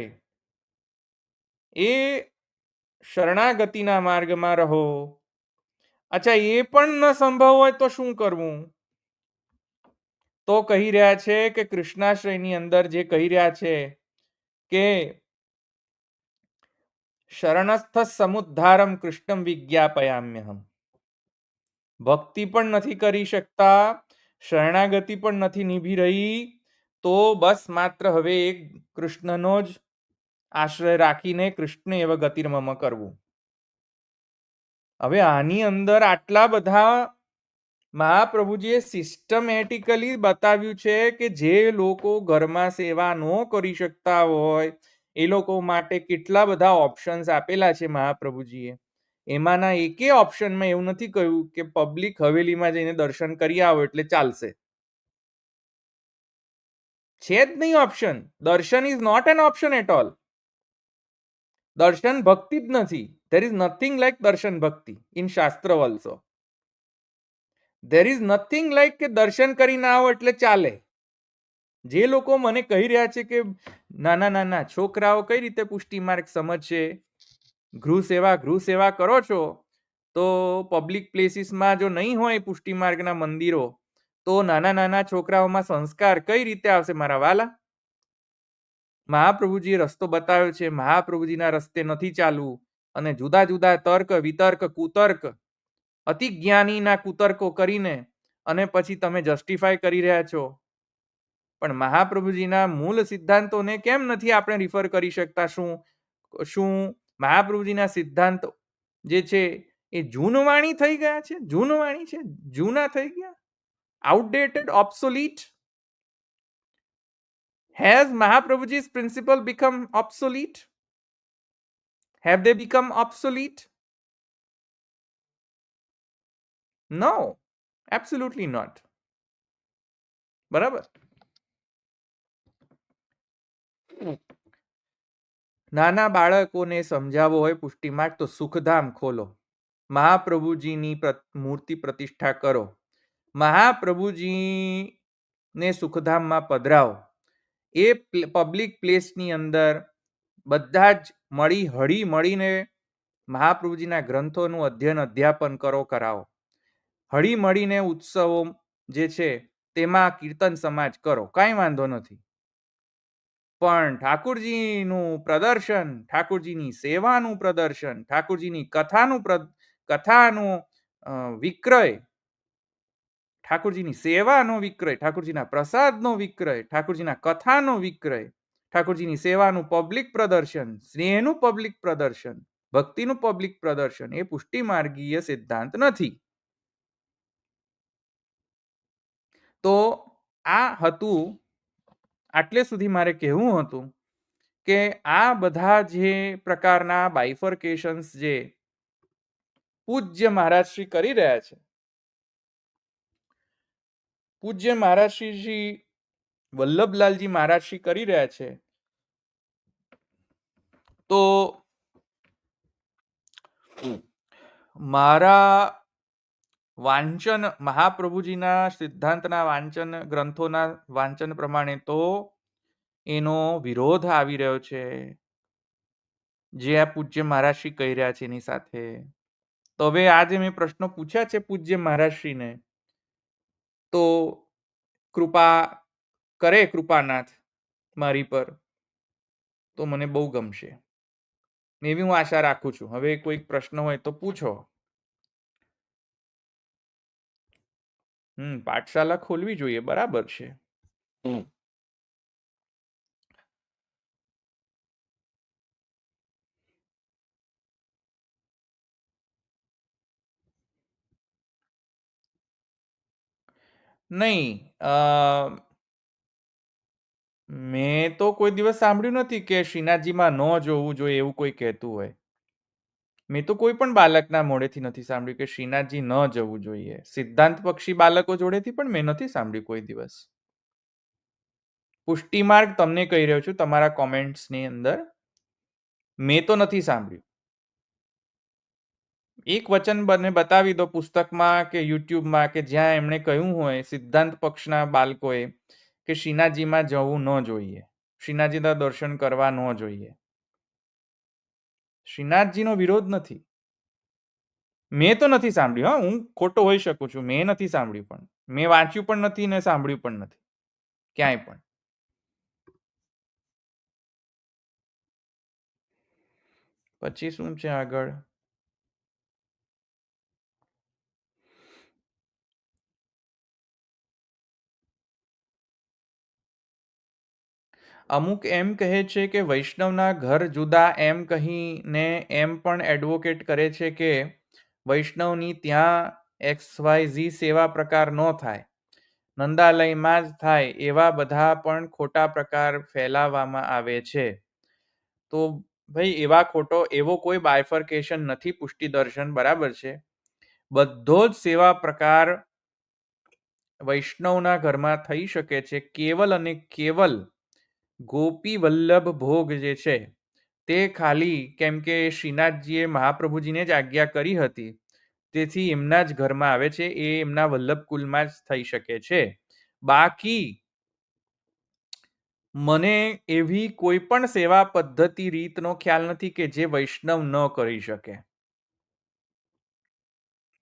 એ શરણાગતિના માર્ગમાં રહો. અચ્છા, એ પણ ન સંભવ હોય તો શું કરવું? તો કહી રહ્યા છે કે કૃષ્ણાશ્રયની અંદર જે કહી રહ્યા છે કે શરણસ્થ સમુદ્ધારમ કૃષ્ણમ વિજ્ઞાપયામ્યહમ. ભક્તિ પણ નથી કરી શકતા, શરણાગતિ પણ નથી નિભી રહી, તો બસ માત્ર હવે એક કૃષ્ણનો જ આશ્રય રાખીને કૃષ્ણ એવ ગતિર્મમ કરવું. હવે આની અંદર આટલા બધા મહાપ્રભુજીએ સિસ્ટમેટિકલી બતાવ્યું છે કે જે લોકો ઘરમાં સેવા ન કરી શકતા હોય એ લોકો માટે કેટલા બધા ઓપ્શન્સ આપેલા છે મહાપ્રભુજીએ. એમાંના એકે ઓપ્શનમાં એવું નથી કહ્યું કે પબ્લિક હવેલીમાં જઈને દર્શન કરી આવો એટલે ચાલશે. છે જ નહીં option. Darshan is not an option at all. Darshan ભક્તિ જ નથી. ધેર ઇઝ નથિંગ લાઈક દર્શન ભક્તિ ઇન શાસ્ત્ર also. There is nothing like કે દર્શન કરીને આવો એટલે ચાલે. જે લોકો મને કહી રહ્યા છે કે નાના નાના છોકરાઓ કઈ રીતે પુષ્ટિ માર્ગ સમજશે, ગૃહ સેવા કરો છો તો પબ્લિક પ્લેસીસમાં જો નહીં હોય પુષ્ટિ માર્ગના મંદિરો, તો નાના નાના છોકરાઓમાં સંસ્કાર કઈ રીતે આવશે મારા વાલા? મહાપ્રભુજીએ રસ્તો બતાવ્યો છે. મહાપ્રભુજીના રસ્તે નથી ચાલવું અને જુદા જુદા તર્ક, વિતર્ક, કુતર્ક, અતિ જ્ઞાનીના કુતર્કો કરીને અને પછી તમે જસ્ટિફાય કરી રહ્યા છો. પણ મહાપ્રભુજીના મૂળ સિદ્ધાંતોને કેમ નથી આપણે રિફર કરી શકતા? શું મહાપ્રભુજીના સિદ્ધાંત જે છે એ જૂનવાણી થઈ ગયા છે? જૂનવાણી છે, જૂના થઈ ગયા, outdated, ઓબ્સોલીટ. Has Mahaprabhuji's principle become obsolete? Have they become obsolete? No, absolutely not. બરાબર. નાના બાળકોને સમજાવવો હોય પુષ્ટિ માર્ગ તો સુખધામ ખોલો, મહાપ્રભુજીની મૂર્તિ પ્રતિષ્ઠા કરો, મહાપ્રભુજીને સુખધામમાં પધરાવો. એ પબ્લિક પ્લેસની અંદર બધા જ હળી મળીને મહાપ્રભુજીના ગ્રંથોનું અધ્યયન અધ્યાપન કરાવો. હળી મળીને ઉત્સવો જે છે તેમાં કીર્તન સમાજ કરો, કાંઈ વાંધો નથી. પણ ઠાકુરજીનું પ્રદર્શન, ઠાકુરજીની સેવાનું પ્રદર્શન, ઠાકુરજીની કથાનું વિક્રય, ઠાકુરજીની સેવાનો વિક્રય, ઠાકુરજીના પ્રસાદનો વિક્રય, ઠાકુરજીના કથાનો વિક્રય, ઠાકુરજીની સેવાનું પબ્લિક પ્રદર્શન, સ્નેહનું પબ્લિક પ્રદર્શન, ભક્તિનું પબ્લિક પ્રદર્શન એ પુષ્ટિ માર્ગીય સિદ્ધાંત નથી. તો આ હતું, આટલે સુધી મારે કહેવું હતું કે આ બધા જે પ્રકારના બાયફર્કેશન્સ જે પૂજ્ય મહારાજ શ્રી કરી રહ્યા છે, પૂજ્ય મહારાજ શ્રી વલ્લભલાલજી મહારાજ શ્રી કરી રહ્યા છે, તો મારા વાંચન, મહાપ્રભુજીના સિદ્ધાંતના વાંચન, ગ્રંથોના વાંચન પ્રમાણે તો એનો વિરોધ આવી રહ્યો છે જે આ પૂજ્ય મહારાજશ્રી કહી રહ્યા છે એની સાથે. તો હવે આજે મેં પ્રશ્નો પૂછ્યા છે પૂજ્ય મહારાજશ્રીને, તો કૃપા કરે કૃપાનાથ મારી પર, તો મને બહુ ગમશે. એવી હું આશા રાખું છું. હવે કોઈક પ્રશ્ન હોય તો પૂછો. પાઠશાલા ખોલવી જોઈએ, બરાબર છે. નહીં, મેં તો કોઈ દિવસ સાંભળ્યું નથી કે શ્રીનાથજીમાં ન જોવું જોઈએ એવું કોઈ કહેતું હોય. મેં તો કોઈ પણ બાળકના મોઢેથી નથી સાંભળ્યું કે શ્રીનાથજી ન જવું જોઈએ. સિદ્ધાંત પક્ષી બાળકો જોડેથી પણ મેં નથી સાંભળ્યું કોઈ દિવસ. પુષ્ટિ માર્ગ તમને કહી રહ્યો છું તમારા કોમેન્ટ્સની અંદર. મેં તો નથી સાંભળ્યું. એક વચન બને બતાવી દો પુસ્તકમાં કે યુટ્યુબમાં કે જ્યાં એમણે કહ્યું હોય સિદ્ધાંત પક્ષના બાળકોએ કે શ્રીનાથજીમાં જવું ન જોઈએ, શ્રીનાથજીના દર્શન કરવા ન જોઈએ. શ્રીનાથજીનો વિરોધ નથી. મેં તો નથી સાંભળ્યું. હા, હું ખોટો હોઈ શકું છું. મેં નથી સાંભળ્યું, પણ મેં વાંચ્યું પણ નથી ને સાંભળ્યું પણ નથી ક્યાંય પણ. પછી શું છે આગળ? અમુક એમ કહે છે કે વૈષ્ણવના ઘર જુદા એમ કહીને એમ પણ એડવોકેટ કરે છે કે વૈષ્ણવની ત્યાં XYZ સેવા પ્રકાર ન થાય, નંદાલયમાં જ થાય, એવા બધા પણ ખોટા પ્રકાર ફેલાવવામાં આવે છે. તો ભાઈ એવો કોઈ બાયફર્કેશન નથી. પુષ્ટિ દર્શન બરાબર છે. બધો જ સેવા પ્રકાર વૈષ્ણવના ઘરમાં થઈ શકે છે. કેવલ અને કેવલ ગોપી વલ્લભ ભોગ જે છે તે ખાલી કેમ કે શ્રીનાથજીએ મહાપ્રભુજીને જ આજ્ઞા કરી હતી, તેથી એમના જ ઘરમાં આવે છે. એ એમના વલ્લભ કુલમાં જ થઈ શકે છે. બાકી મને એવી કોઈ પણ સેવા પદ્ધતિ રીતનો ખ્યાલ નથી કે જે વૈષ્ણવ ન કરી શકે.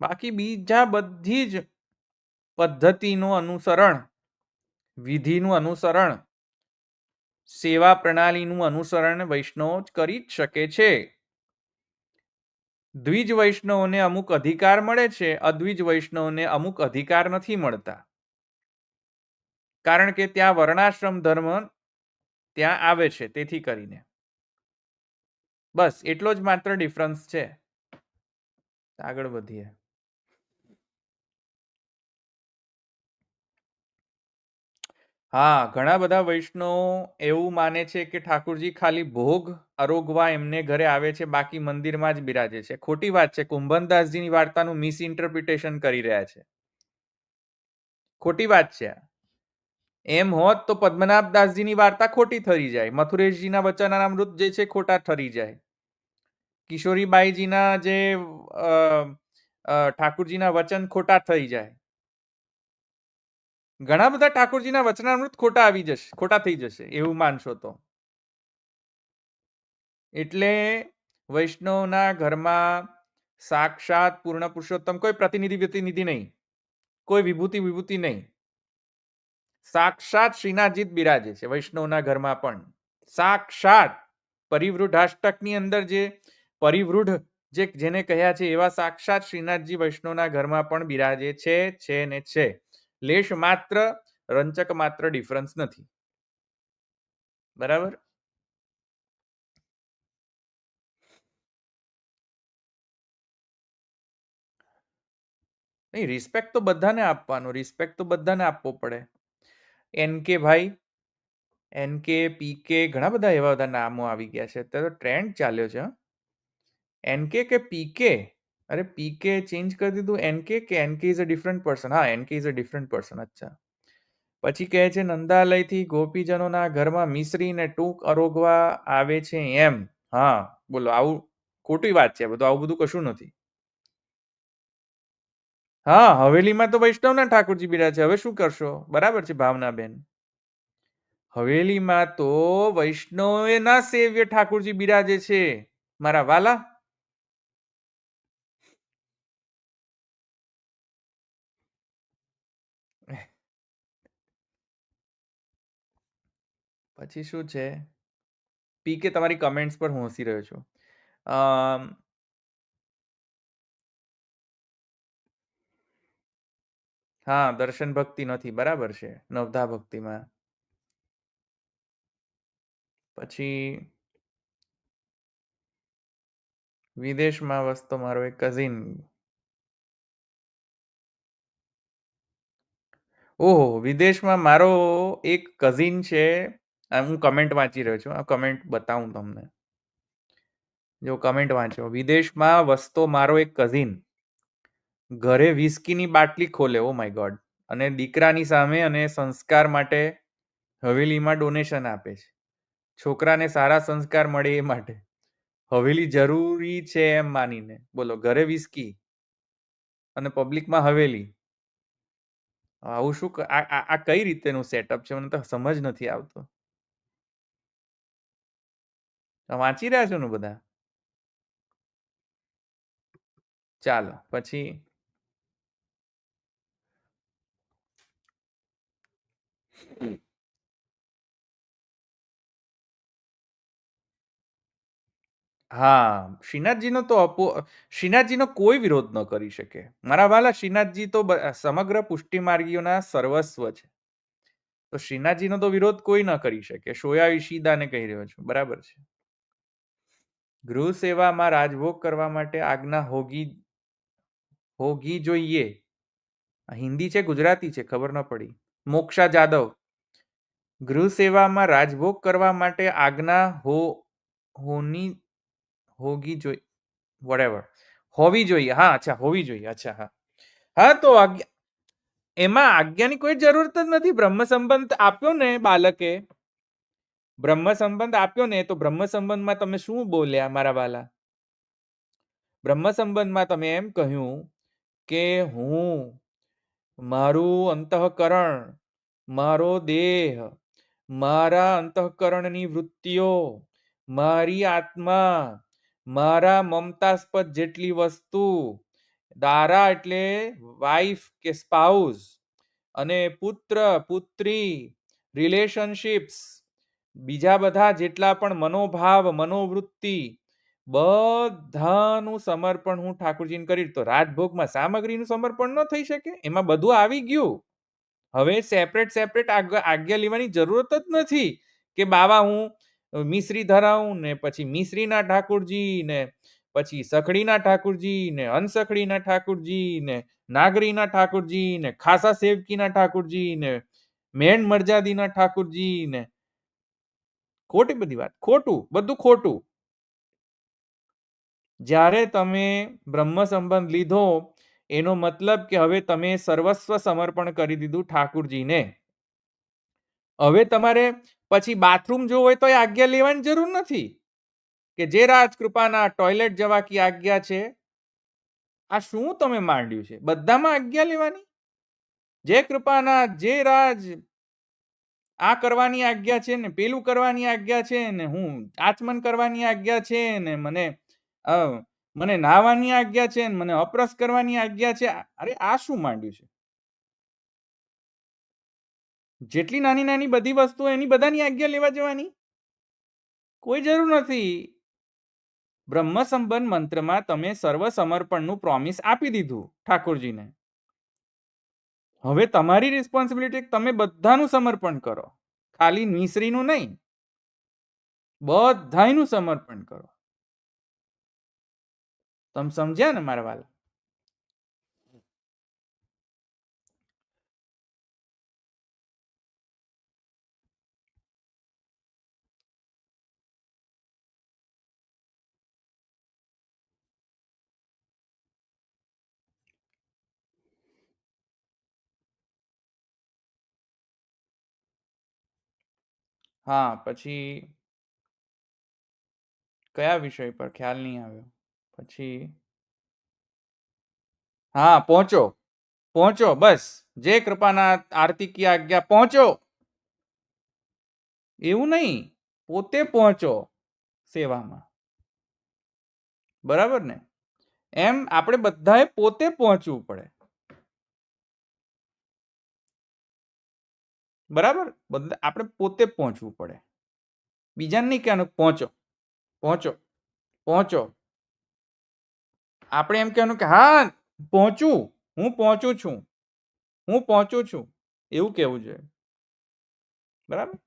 બાકી બીજા બધી જ પદ્ધતિનું અનુસરણ, વિધિનું અનુસરણ, સેવા પ્રણાલીનું અનુસરણ વૈષ્ણવ જ કરી જ શકે છે. દ્વિજ વૈષ્ણવને અમુક અધિકાર મળે છે, અદ્વિજ વૈષ્ણવને અમુક અધિકાર નથી મળતા, કારણ કે ત્યાં વર્ણાશ્રમ ધર્મ ત્યાં આવે છે. તેથી કરીને બસ એટલો જ માત્ર ડિફરન્સ છે. આગળ વધીએ. હા, ઘણા બધા વૈષ્ણવો એવું માને છે કે ઠાકુરજી ખાલી ભોગ આરોગવા એમને ઘરે આવે છે, બાકી મંદિરમાં જ બિરાજે છે. ખોટી વાત છે. કુંભનદાસજીની વાર્તાનું મિસઇન્ટરપ્રિટેશન કરી રહ્યા છે. ખોટી વાત છે. એમ હોત તો પદ્મનાભદાસજીની વાર્તા ખોટી ઠરી જાય, મથુરેશજીના વચનામૃત જે છે ખોટા ઠરી જાય, કિશોરીબાઈજીના જે ઠાકુરજીના વચન ખોટા થઈ જાય. ઘણા બધા ઠાકોરજીના વચનામૃત ખોટા થઈ જશે એવું માનશો તો. એટલે વૈષ્ણવના ઘરમાં સાક્ષાત પૂર્ણ પુરુષોત્તમ, કોઈ પ્રતિનિધિ નહીં, કોઈ વિભૂતિ નહીં, સાક્ષાત શ્રીનાથજી બિરાજે છે વૈષ્ણવના ઘરમાં પણ. સાક્ષાત પરિવૃઢાષ્ટકની અંદર જે પરિવૃઢ જેને કહ્યા છે એવા સાક્ષાત શ્રીનાથજી વૈષ્ણવના ઘરમાં પણ બિરાજે છે ને છે. લેશ માત્ર રંચક માત્ર ડિફરન્સ નથી. બરાબર. નહીં, રિસ્પેક્ટ તો બધાને આપવાનો, રિસ્પેક્ટ તો બધાને આપવો પડે. એનકે ભાઈ, એનકે, પીકે, ઘણા બધા એવા બધા નામો આવી ગયા છે. અત્યારે તો ટ્રેન્ડ ચાલ્યો છે. એનકે કે પીકે? અરે પીકે ચેન્જ કરી દીધું. એનકે કે NK is a different person? હા, NK is a different person. અચ્છા. પછી કહે છે નંદાલયથી ગોપીજનોના ઘરમાં મિશ્રીને ટૂંક આરોગવા આવે છે એમ. હા, બોલો, આવું ખોટી વાત છે. બધું આવું બધું કશું નથી. હા, હવેલીમાં તો વૈષ્ણવના ઠાકોરજી બિરાજે છે. હવે શું કરશો? બરાબર છે ભાવનાબેન. હવેલીમાં તો વૈષ્ણવના સેવ્ય ઠાકોરજી બિરાજે છે મારા વાલા. પછી શું છે? પીકે તમારી કમેન્ટ્સ પર હું હસી રહ્યો છું. હા, દર્શન ભક્તિ નથી, બરાબર છે, નવધા ભક્તિમાં. પછી વિદેશમાં વસતો મારો એક કઝિન ઓહો, વિદેશમાં મારો એક કઝિન છે. હું કમેન્ટ વાંચી રહ્યો છું. આ કમેન્ટ બતાવું તમને. જો કમેન્ટ વાંચો. વિદેશમાં વસતો મારો એક કઝિન ઘરે વિસ્કીની બાટલી ખોલે, ઓ માય ગોડ, અને દીકરાની સામે અને સંસ્કાર માટે હવેલીમાં ડોનેશન આપે છે. છોકરાને સારા સંસ્કાર મળે એ માટે હવેલી જરૂરી છે એમ માનીને. બોલો, ઘરે વિસ્કી અને પબ્લિકમાં હવેલી. આવું શું આ કઈ રીતેનું સેટઅપ છે? મને તો સમજ નથી આવતો. વાંચી રહ્યા છો ને બધા? ચાલો પછી હા, શ્રીનાથજીનો કોઈ વિરોધ ન કરી શકે. મારા વાલા, શ્રીનાથજી તો સમગ્ર પુષ્ટિ માર્ગીઓના સર્વસ્વ છે. તો શ્રીનાથજીનો તો વિરોધ કોઈ ન કરી શકે. શોયા ઈશિદાને કહી રહ્યો છું, બરાબર છે. ગૃહ સેવામાં રાજભોગ કરવા માટે આજ્ઞા હોગી જોઈએ. હિન્દી છે ગુજરાતી છે ખબર ન પડી. મોક્ષા જાદવ, ગૃહ સેવામાં રાજભોગ કરવા માટે આજ્ઞા હોગી જોઈએ, વોટેવર, હોવી જોઈએ. હા, અચ્છા, હોવી જોઈએ. અચ્છા, હા હા, તો એમાં આજ્ઞાની કોઈ જરૂરત જ નથી. બ્રહ્મ સંબંધ આપ્યો ને બાલકે, બ્રહ્મ સંબંધ આપ્યો ને, તો બ્રહ્મ સંબંધમાં તમે શું બોલ્યા મારા વાલા? બ્રહ્મ સંબંધમાં તમે એમ કહ્યું કે હું, મારું અંતઃકરણ, મારો દેહ, મારા અંતઃકરણની વૃત્તિઓ, મારી આત્મા, મારા મમતાસ્પદ જેટલી વસ્તુ, દારા એટલે વાઇફ કે સ્પાઉસ, અને પુત્ર પુત્રી, રિલેશનશિપ્સ, બીજા બધા જેટલા પણ મનોભાવ, મનોવૃત્તિ, બધાનું સમર્પણ હું ઠાકોરજીને કરી. તો રાજભોગમાં સામગ્રીનું સમર્પણ ન થઈ શકે? એમાં બધું આવી ગયું. હવે સેપરેટ આજ્ઞા લેવાની જરૂરત જ નથી કે બાવા હું મિશ્રી ધરાવું ને પછી મિશ્રીના ઠાકોરજી ને પછી સખડીના ઠાકોરજી ને અનસખડીના ઠાકોરજી ને નાગરીના ઠાકોરજી ને ખાસા સેવકીના ઠાકોરજી ને મેણ મરજાદીના ઠાકોરજી ને. ખોટી બધી વાત, ખોટું, બધું ખોટું. જ્યારે તમે બ્રહ્મ સંબંધ લીધો એનો મતલબ કે હવે તમે સર્વસ્વ સમર્પણ કરી દીધું ઠાકુરજીને. હવે તમારે પછી બાથરૂમ જોવું હોય તો એ આજ્ઞા લેવાની જરૂર નથી કે જે રાજકૃપાના ટોયલેટ જવા કી આજ્ઞા છે. આ શું તમે માંડ્યું છે? બધામાં આજ્ઞા લેવાની. જે કૃપાના, જે રાજ, આ કરવાની આજ્ઞા છે ને પેલું કરવાની આજ્ઞા છે ને હું આચમન કરવાની આજ્ઞા છે ને મને નાહવાની આજ્ઞા છે ને મને અપરસ કરવાની આજ્ઞા છે. અરે આ શું માંડ્યું છે? જેટલી નાની નાની બધી વસ્તુ એની બધાની આજ્ઞા લેવા જવાની કોઈ જરૂર નથી. બ્રહ્મ સંબંધ મંત્રમાં તમે સર્વ સમર્પણનું પ્રોમિસ આપી દીધું ઠાકોરજીને. હવે તમારી રિસ્પોન્સિબિલિટી તમે બધાનું સમર્પણ કરો, ખાલી મિશ્રીનું નહીં, બધાનું સમર્પણ કરો. તમે સમજ્યા ને મારા વાલા? હા, પછી કયા વિષય પર ખ્યાલ નહીં આવ્યો. પછી હા, પહોંચો પહોંચો, બસ. જે કૃપાના આરતી કી આજ્ઞા, પહોંચો. એવું નહીં, પોતે પહોંચો સેવામાં. બરાબર ને? એમ આપણે બધાએ પોતે પહોંચવું પડે. બરાબર? બધા આપણે પોતે પહોંચવું પડે. બીજાને નહીં કહેવાનું પહોંચો પહોંચો પહોંચો. આપણે એમ કહેવાનું કે હા પહોંચું, હું પહોંચું છું, હું પહોંચું છું, એવું કહેવું જોઈએ. બરાબર?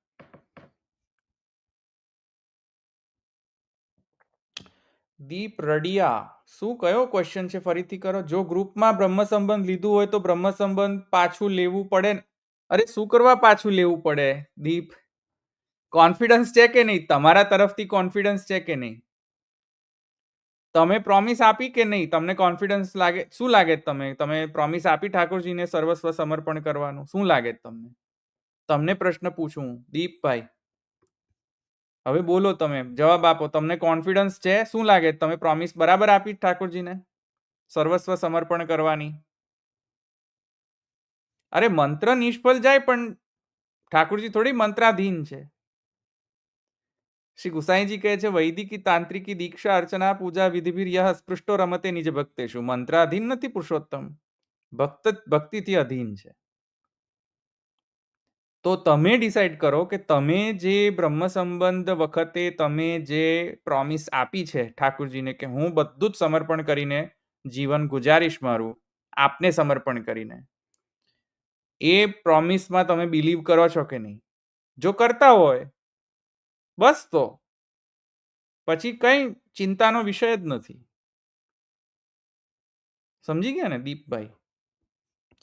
દીપ રડિયા, શું કયો ક્વેશ્ચન છે? ફરીથી કરો. જો ગ્રુપમાં બ્રહ્મ સંબંધ લીધું હોય તો બ્રહ્મ સંબંધ પાછું લેવું પડે અરે શું કરવા પાછું લેવું પડે દીપ? કોન્ફિડન્સ છે કે નહીં? તમારા તરફથી કોન્ફિડન્સ છે કે નહીં? તમે પ્રોમિસ આપી કે નહીં? તમને કોન્ફિડન્સ લાગે? શું લાગે તમે પ્રોમિસ આપી ઠાકોરજીને સર્વસ્વ સમર્પણ કરવાનું? શું લાગે તમને? તમને પ્રશ્ન પૂછું દીપભાઈ. હવે બોલો, તમે જવાબ આપો. તમને કોન્ફિડન્સ છે? શું લાગે? તમે પ્રોમિસ બરાબર આપી ઠાકોરજીને સર્વસ્વ સમર્પણ કરવાની? અરે મંત્ર નિષ્ફળ જાય પણ ઠાકોરજી થોડી મંત્રાધીન છે. શ્રી ગુસાઈજી કહે છે, વૈદિકી તાંત્રિકી દીક્ષા અર્ચના પૂજા વિધિભીર યહ સ્પૃષ્ટો રમતે નિજ ભક્તેશુ. મંત્રાધીન નથી પુરુષોત્તમ, ભક્તિથી અધીન છે. તો તમે ડિસાઈડ કરો કે તમે જે બ્રહ્મ સંબંધ વખતે તમે જે પ્રોમિસ આપી છે ઠાકોરજીને કે હું બધું જ સમર્પણ કરીને જીવન ગુજારીશ મારું, આપને સમર્પણ કરીને, એ પ્રોમિસમાં તમે બિલીવ કરો છો કે નહીં? જો કરતા હોય બસ, તો પછી કઈ ચિંતાનો વિષય જ નથી. સમજી ગયા ને દીપભાઈ?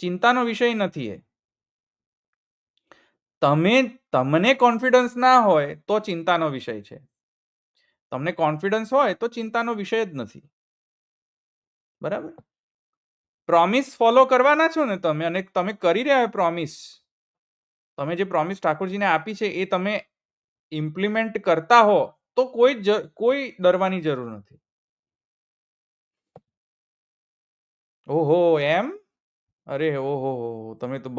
ચિંતાનો વિષય નથી એ. તમને કોન્ફિડન્સ ના હોય તો ચિંતાનો વિષય છે. તમને કોન્ફિડન્સ હોય તો ચિંતાનો વિષય જ નથી. બરાબર? પ્રોમિસ ફોલો કરવાના છો ને તમે, અને તમે કરી રહ્યા પ્રોમિસ, તમે જે પ્રોમિસ ઠાકોરજીને આપી છે એ તમે ઇમ્પ્લિમેન્ટ કરતા હો તો કોઈ ડરવાની જરૂર નથી. ઓહો, એમ? અરે ઓહો, તમે તો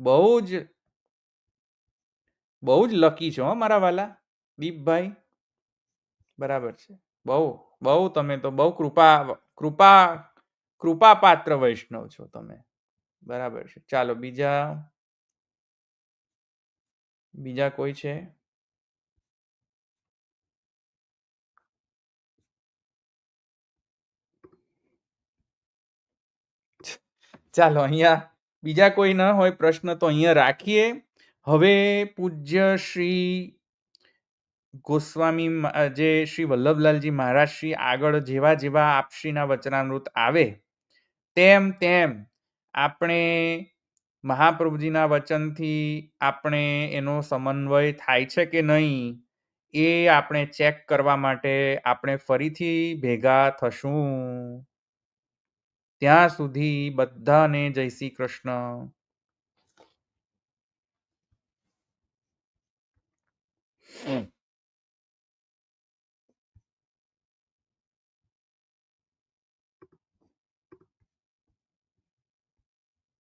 બહુ જ લકી છો મારા વાલા દીપભાઈ. બરાબર છે. બહુ તમે તો બહુ કૃપા પાત્ર વૈષ્ણવ છો તમે. બરાબર છે. ચાલો બીજા કોઈ છે? ચાલો, અહીંયા બીજા કોઈ ન હોય પ્રશ્ન તો અહીંયા રાખીએ. હવે પૂજ્ય શ્રી ગોસ્વામી જે શ્રી વલ્લભલાલજી મહારાજ શ્રી આગળ જેવા આપશ્રીના વચનામૃત આવે તેમ આપણે મહાપ્રભુજીના વચનથી આપણે એનો સમન્વય થાય છે કે નહીં એ આપણે ચેક કરવા માટે આપણે ફરીથી ભેગા થશું. ત્યાં સુધી બધાને જય શ્રી કૃષ્ણ.